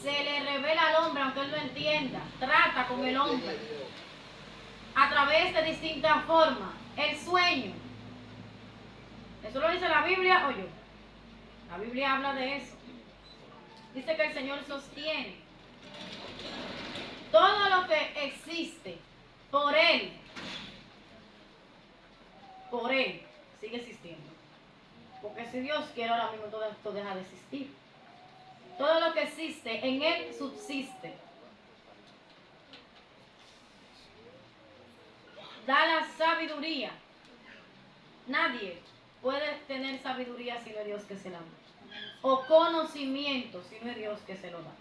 se le revela al hombre aunque él no entienda. Trata con el hombre. a través de distintas formas. El sueño. ¿Eso lo dice la Biblia o yo? La Biblia habla de eso. Dice que el Señor sostiene todo lo que existe por Él sigue existiendo. Porque si Dios quiere, ahora mismo todo esto deja de existir. Todo lo que existe en Él subsiste. Da la sabiduría. Nadie puede tener sabiduría si no es Dios que se la da. O conocimiento si no es Dios que se lo da.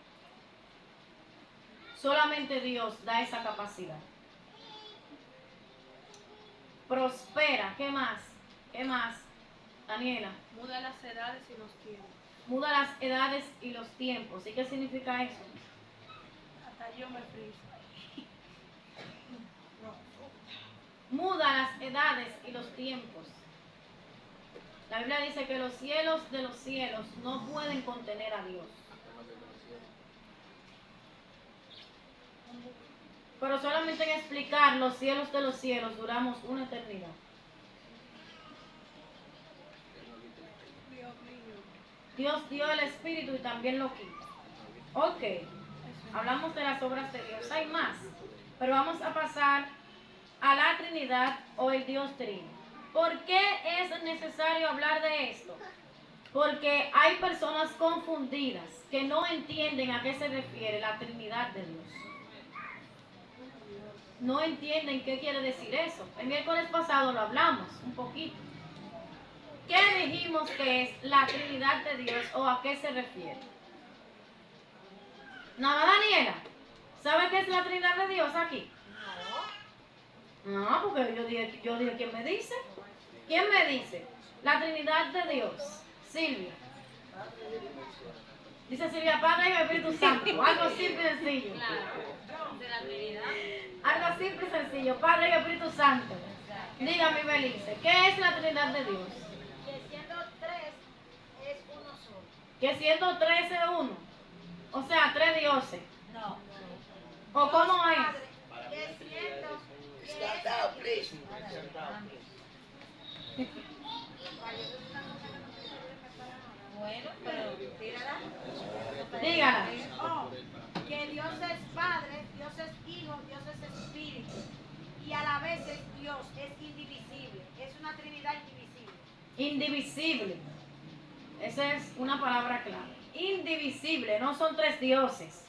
Solamente Dios da esa capacidad. Prospera. ¿Qué más? ¿Qué más? Daniela. Muda las edades y los tiempos. Muda las edades y los tiempos. ¿Y qué significa eso? Hasta yo me friso. Muda las edades y los tiempos. La Biblia dice que los cielos de los cielos no pueden contener a Dios. Pero solamente en explicar los cielos de los cielos duramos una eternidad. Dios dio el Espíritu y también lo quita. Ok, hablamos de las obras de Dios. Hay más, pero vamos a pasar a la Trinidad o el Dios Trino. ¿Por qué es necesario hablar de esto? Porque hay personas confundidas que no entienden a qué se refiere la Trinidad de Dios. No entienden qué quiere decir eso. El miércoles pasado lo hablamos un poquito. ¿Qué dijimos que es la Trinidad de Dios o a qué se refiere? Nada, Daniela. ¿Sabe qué es la Trinidad de Dios aquí? No, porque yo dije ¿quién me dice? ¿Quién me dice? La Trinidad de Dios. Silvia. Dice Silvia, Padre y Espíritu Santo. Algo simple y sencillo. De la Trinidad. Algo simple y sencillo. Padre y Espíritu Santo. Dígame, Belice, ¿qué es la Trinidad de Dios? Que siendo tres es uno solo. Que siendo 13 uno. O sea, 3 dioses. No. ¿O cómo es? Que siendo Stand down, please. Bueno, pero tírala. Dígala. Oh, que Dios es Padre, Dios es Hijo, Dios es Espíritu. Y a la vez es Dios, es indivisible. Es una Trinidad indivisible. Indivisible. Esa es una palabra clave. Indivisible, no son 3 dioses.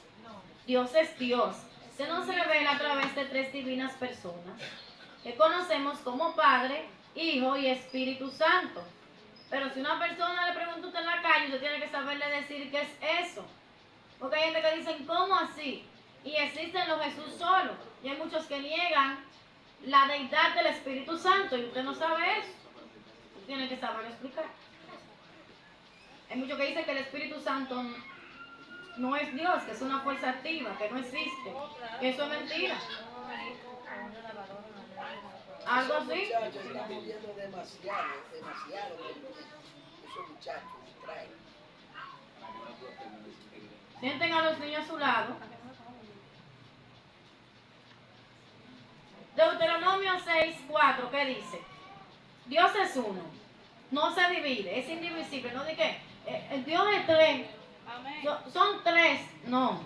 Dios es Dios. Se nos revela a través de 3 divinas personas que conocemos como Padre, Hijo y Espíritu Santo. Pero si una persona le pregunta a usted en la calle, usted tiene que saberle decir qué es eso. Porque hay gente que dicen, ¿cómo así? Y existen los Jesús solo. Y hay muchos que niegan la deidad del Espíritu Santo y usted no sabe eso. Usted tiene que saberlo explicar. Hay muchos que dicen que el Espíritu Santo no es Dios, que es una fuerza activa, que no existe. Eso es mentira. Algo así. Muchachos están viviendo demasiado. Esos muchachos traen. Sienten a los niños a su lado. Deuteronomio 6:4, ¿qué dice? Dios es uno, no se divide, es indivisible. No dice que Dios es 3, Amén. son 3, no.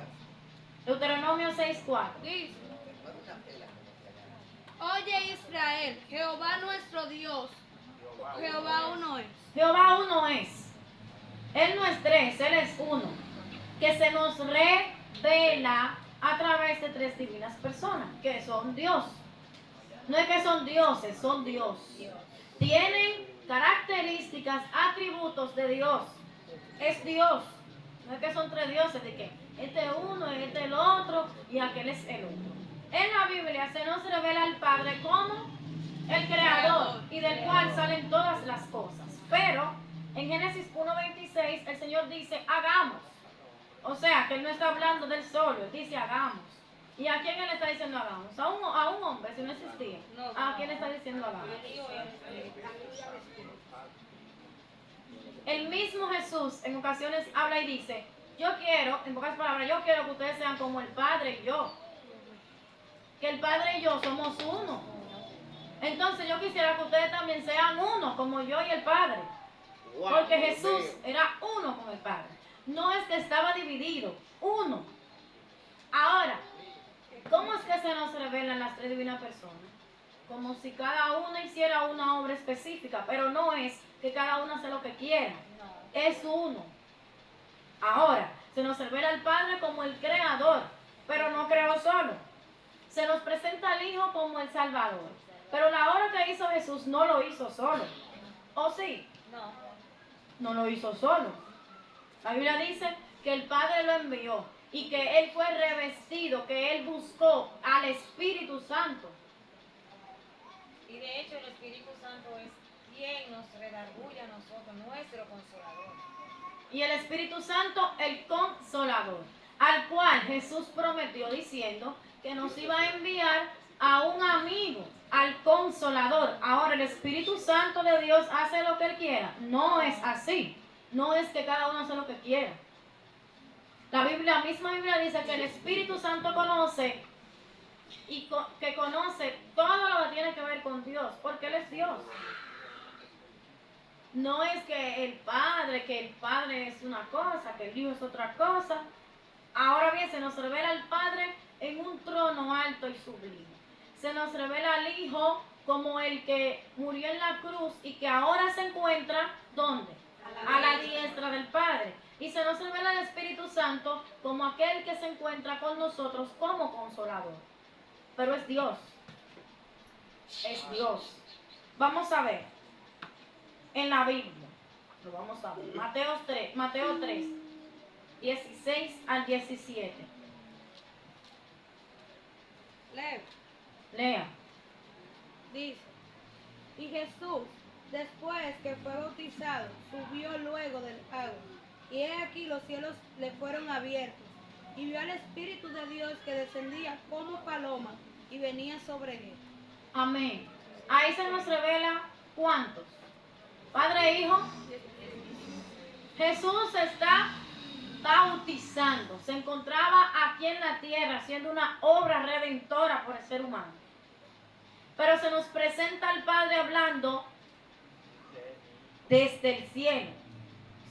Deuteronomio 6:4. Dice: Oye Israel, Jehová nuestro Dios, Jehová uno es. Jehová uno es. Él no es 3, Él es uno. Que se nos revela a través de 3 divinas personas, que son Dios. No es que son dioses, son Dios. Tienen características, atributos de Dios. Es Dios. No es que son 3 dioses, de que este es uno, este es el otro y aquel es el otro. En la Biblia se nos revela al Padre como el Creador y del cual salen todas las cosas. Pero en Génesis 1:26 el Señor dice, hagamos. O sea, que Él no está hablando del solo, Él dice, hagamos. ¿Y a quién Él está diciendo hagamos? A un hombre, si no existía. ¿A quién está diciendo hagamos? El mismo Jesús en ocasiones habla y dice, yo quiero, en pocas palabras, yo quiero que ustedes sean como el Padre y yo. que el Padre y yo somos uno. Entonces yo quisiera que ustedes también sean uno, como yo y el Padre. Porque Jesús era uno con el Padre. No es que estaba dividido, uno. Ahora, ¿cómo es que se nos revelan las tres divinas personas? Como si cada una hiciera una obra específica, pero no es que cada una hace lo que quiera. Es uno. Ahora, se nos revela al Padre como el creador, pero no creó solo. Se nos presenta al Hijo como el Salvador, pero la obra que hizo Jesús no lo hizo solo. ¿O sí? No lo hizo solo. La Biblia dice que el Padre lo envió y que Él fue revestido, que Él buscó al Espíritu Santo. Y de hecho el Espíritu Santo es quien nos redarguye a nosotros, nuestro consolador. Y el Espíritu Santo, el Consolador, al cual Jesús prometió diciendo que nos iba a enviar a un amigo, al Consolador. Ahora, el Espíritu Santo de Dios hace lo que Él quiera. No es así. No es que cada uno hace lo que quiera. La misma Biblia dice que el Espíritu Santo conoce y que conoce todo lo que tiene que ver con Dios, porque Él es Dios. No es que el Padre es una cosa, que el Hijo es otra cosa. Ahora bien, se nos revela al Padre en un trono alto y sublime. Se nos revela al Hijo como el que murió en la cruz y que ahora se encuentra, ¿dónde? A la diestra del Padre. Y se nos revela al Espíritu Santo como aquel que se encuentra con nosotros como Consolador. Pero es Dios. Es Dios. Vamos a ver. En la Biblia. Lo vamos a ver. Mateo 3, 16 al 17. Lea. Dice, y Jesús, después que fue bautizado, subió luego del agua, y he aquí los cielos le fueron abiertos, y vio al Espíritu de Dios que descendía como paloma y venía sobre él. Amén. Ahí se nos revela ¿cuántos? Padre e Hijo. Jesús se está bautizando. Se encontraba aquí en la tierra haciendo una obra redentora por el ser humano. Pero se nos presenta al Padre hablando desde el cielo.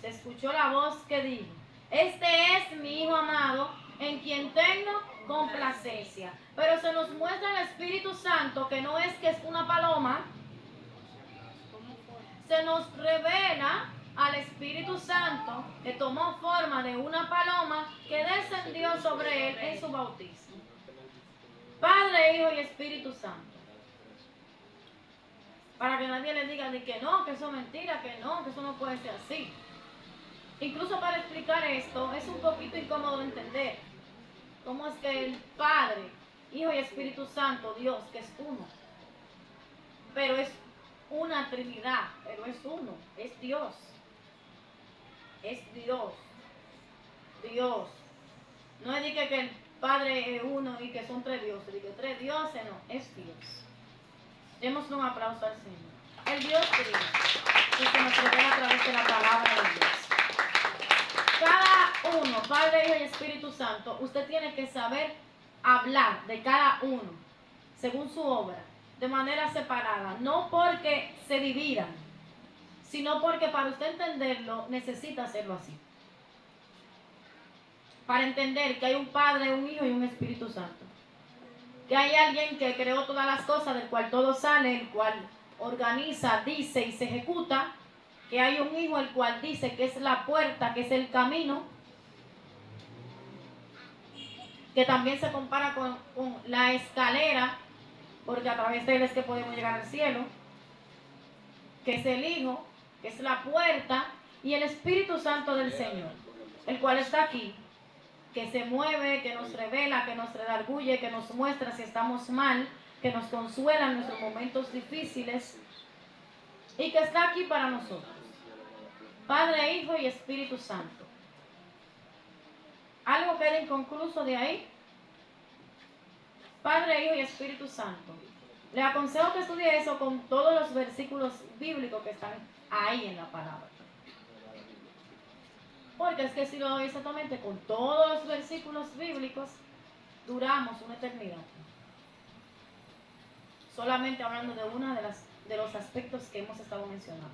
Se escuchó la voz que dijo: este es mi Hijo amado, en quien tengo complacencia. Pero se nos muestra el Espíritu Santo, que no es que es una paloma. Se nos revela al Espíritu Santo, que tomó forma de una paloma, que descendió sobre él en su bautismo. Padre, Hijo y Espíritu Santo. Para que nadie le diga ni que no, que eso es mentira, que eso no puede ser así. Incluso para explicar esto es un poquito incómodo entender cómo es que el Padre, Hijo y Espíritu Santo, Dios, que es uno, pero es una Trinidad, pero es uno, es Dios. Es Dios. Dios. No es de que el Padre es uno y que son tres dioses, de que tres dioses, no, es Dios. Démosle un aplauso al Señor. El Dios Trino, que se nos revela a través de la palabra de Dios. Cada uno, Padre, Hijo y Espíritu Santo, usted tiene que saber hablar de cada uno, según su obra, de manera separada, no porque se dividan, sino porque para usted entenderlo necesita hacerlo así. Para entender que hay un Padre, un Hijo y un Espíritu Santo. Que hay alguien que creó todas las cosas, del cual todo sale, el cual organiza, dice y se ejecuta. Que hay un Hijo el cual dice que es la puerta, que es el camino. Que también se compara con la escalera, porque a través de él es que podemos llegar al cielo. Que es el Hijo, que es la puerta, y el Espíritu Santo del Señor, el cual está aquí, que se mueve, que nos revela, que nos redarguye, que nos muestra si estamos mal, que nos consuela en nuestros momentos difíciles, y que está aquí para nosotros. Padre, Hijo y Espíritu Santo. ¿Algo queda inconcluso de ahí? Padre, Hijo y Espíritu Santo. Le aconsejo que estudie eso con todos los versículos bíblicos que están ahí en la palabra. Porque es que si lo doy exactamente con todos los versículos bíblicos, duramos una eternidad. solamente hablando de uno de los aspectos que hemos estado mencionando.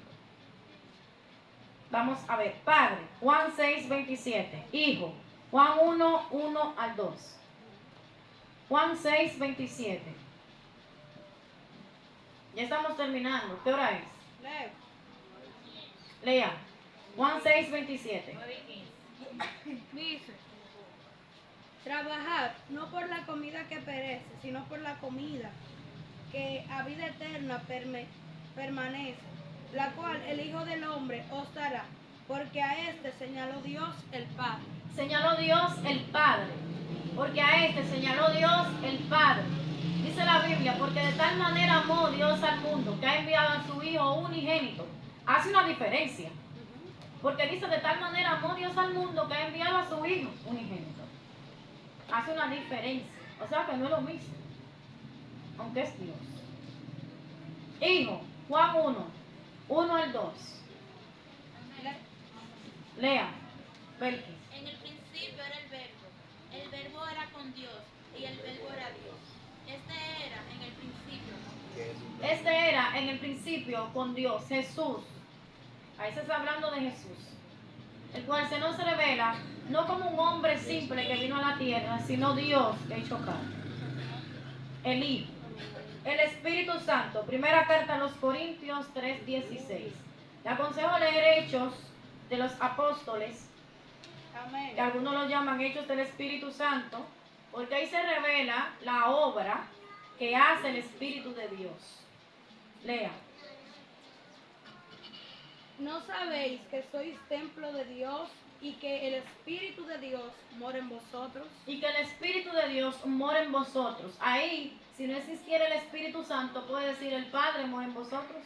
Vamos a ver, Padre, Juan 6, 27. Hijo, Juan 1, 1 al 2. Juan 6, 27. Ya estamos terminando. ¿Qué hora es? Leo. Lea. Juan 6, 27. 9 y 15. Dice, trabajad no por la comida que perece, sino por la comida que a vida eterna permanece, la cual el Hijo del Hombre os dará, porque a este señaló Dios el Padre. Señaló Dios el Padre, porque a este señaló Dios el Padre. Dice la Biblia, porque de tal manera amó Dios al mundo, que ha enviado a su Hijo unigénito. Hace una diferencia, porque dice de tal manera amó Dios al mundo, que ha enviado a su Hijo unigénito. Hace una diferencia, o sea que no es lo mismo, aunque es Dios. Hijo, Juan 1, 1 al 2. Lea, Belkis. En el principio era el verbo era con Dios, y el verbo era Dios. Este era en el principio. Este era en el principio con Dios, Jesús. Ahí se está hablando de Jesús, el cual se nos revela no como un hombre simple que vino a la tierra, sino Dios hecho carne. El Hijo. El Espíritu Santo. Primera carta a los Corintios 3:16. Le aconsejo leer Hechos de los Apóstoles, Amén. que algunos lo llaman Hechos del Espíritu Santo, porque ahí se revela la obra que hace el Espíritu de Dios. Lea. ¿No sabéis que sois templo de Dios y que el Espíritu de Dios mora en vosotros? Y que el Espíritu de Dios mora en vosotros. Ahí, si no existiera el Espíritu Santo, puede decir el Padre mora en vosotros.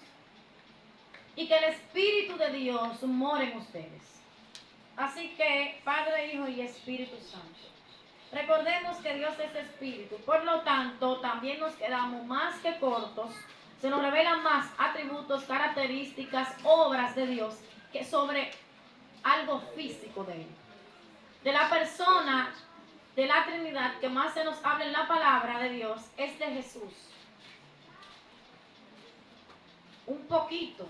Y que el Espíritu de Dios mora en ustedes. Así que Padre, Hijo y Espíritu Santo. Recordemos que Dios es Espíritu. Por lo tanto, también nos quedamos más que cortos. Se nos revelan más atributos, características, obras de Dios que sobre algo físico de Él. De la persona de la Trinidad que más se nos habla en la palabra de Dios es de Jesús. Un poquito,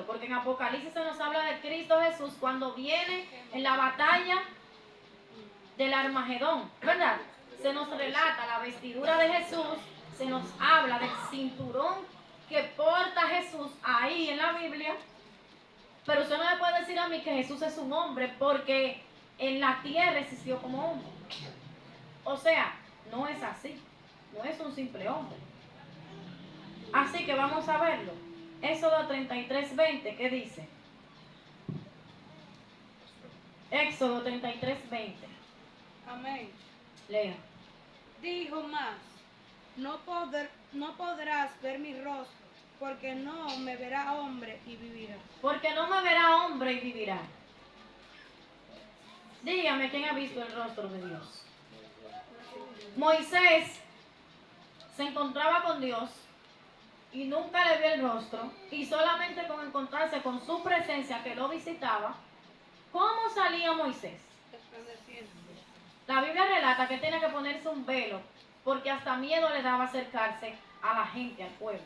porque en Apocalipsis se nos habla de Cristo Jesús cuando viene en la batalla del Armagedón, ¿verdad? Se nos relata la vestidura de Jesús, se nos habla del cinturón que porta Jesús ahí en la Biblia, pero usted no me puede decir a mí que Jesús es un hombre porque en la tierra existió como hombre. O sea, no es así, no es un simple hombre. Así que vamos a verlo. Éxodo 33:20, ¿qué dice? Éxodo 33:20. Amén. Lea. Dijo más, no podrás ver mi rostro, porque no me verá hombre y vivirá. Porque no me verá hombre y vivirá. Dígame quién ha visto el rostro de Dios. Moisés se encontraba con Dios y nunca le vio el rostro, y solamente con encontrarse con su presencia que lo visitaba. ¿Cómo salía Moisés? Resplandeciente. La Biblia relata que tenía que ponerse un velo porque hasta miedo le daba acercarse a la gente, al pueblo.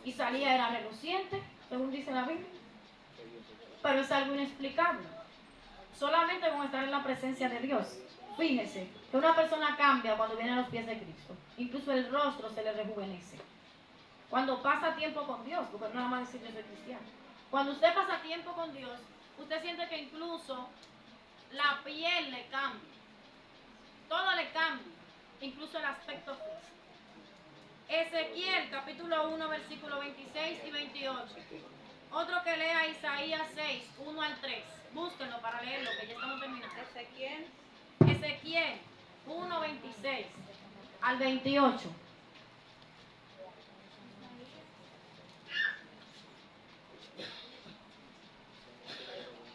Y salía, era reluciente, según dice la Biblia. Pero es algo inexplicable. Solamente con estar en la presencia de Dios. Fíjese que una persona cambia cuando viene a los pies de Cristo. Incluso el rostro se le rejuvenece. Cuando pasa tiempo con Dios, porque no nada más decir yo soy cristiano. Cuando usted pasa tiempo con Dios, usted siente que incluso la piel le cambia. Todo le cambia, incluso el aspecto físico. Ezequiel, capítulo 1, versículo 26 y 28. Otro que lea Isaías 6, 1 al 3. Búsquenlo para leerlo, que ya estamos terminando. Ezequiel. Ezequiel 1, 26 al 28.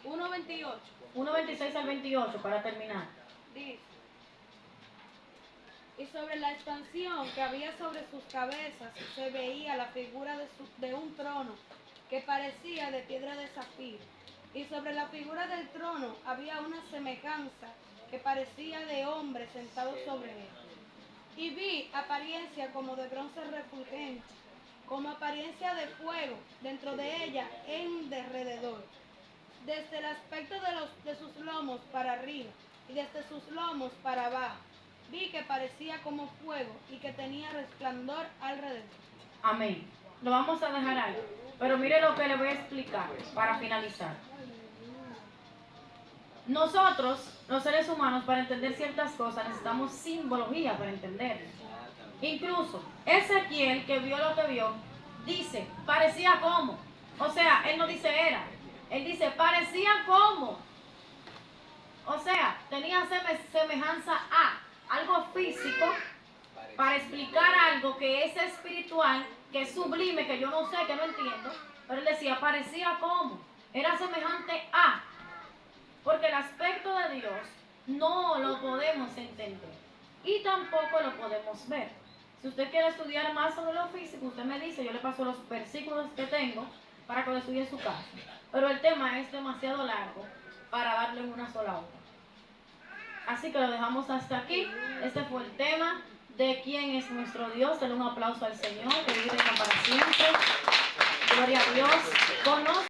Uno 28. 1, 26 al 28 para terminar. Dice, y sobre la expansión que había sobre sus cabezas se veía la figura de un trono que parecía de piedra de zafiro, y sobre la figura del trono había una semejanza que parecía de hombre sentado sobre él, Y vi apariencia como de bronce refulgente, como apariencia de fuego dentro de ella en derredor. Desde el aspecto de sus lomos para arriba y desde sus lomos para abajo, vi que parecía como fuego y que tenía resplandor alrededor. Amén. Lo vamos a dejar ahí. Pero mire lo que le voy a explicar para finalizar. Nosotros, los seres humanos, para entender ciertas cosas necesitamos simbología para entenderlo. Incluso Ezequiel, que vio lo que vio, dice, parecía como. O sea, él no dice era. Él dice, parecía como. O sea, tenía semejanza a algo físico para explicar algo que es espiritual, que es sublime, que yo no sé, que no entiendo. Pero él decía, parecía como. Era semejante a. Porque el aspecto de Dios no lo podemos entender. Y tampoco lo podemos ver. Si usted quiere estudiar más sobre lo físico, usted me dice, yo le paso los versículos que tengo para que lo estudie en su casa. Pero el tema es demasiado largo para darle en una sola hora. Así que lo dejamos hasta aquí. Este fue el tema de quién es nuestro Dios. Denle un aplauso al Señor, que vive para siempre. Gloria a Dios.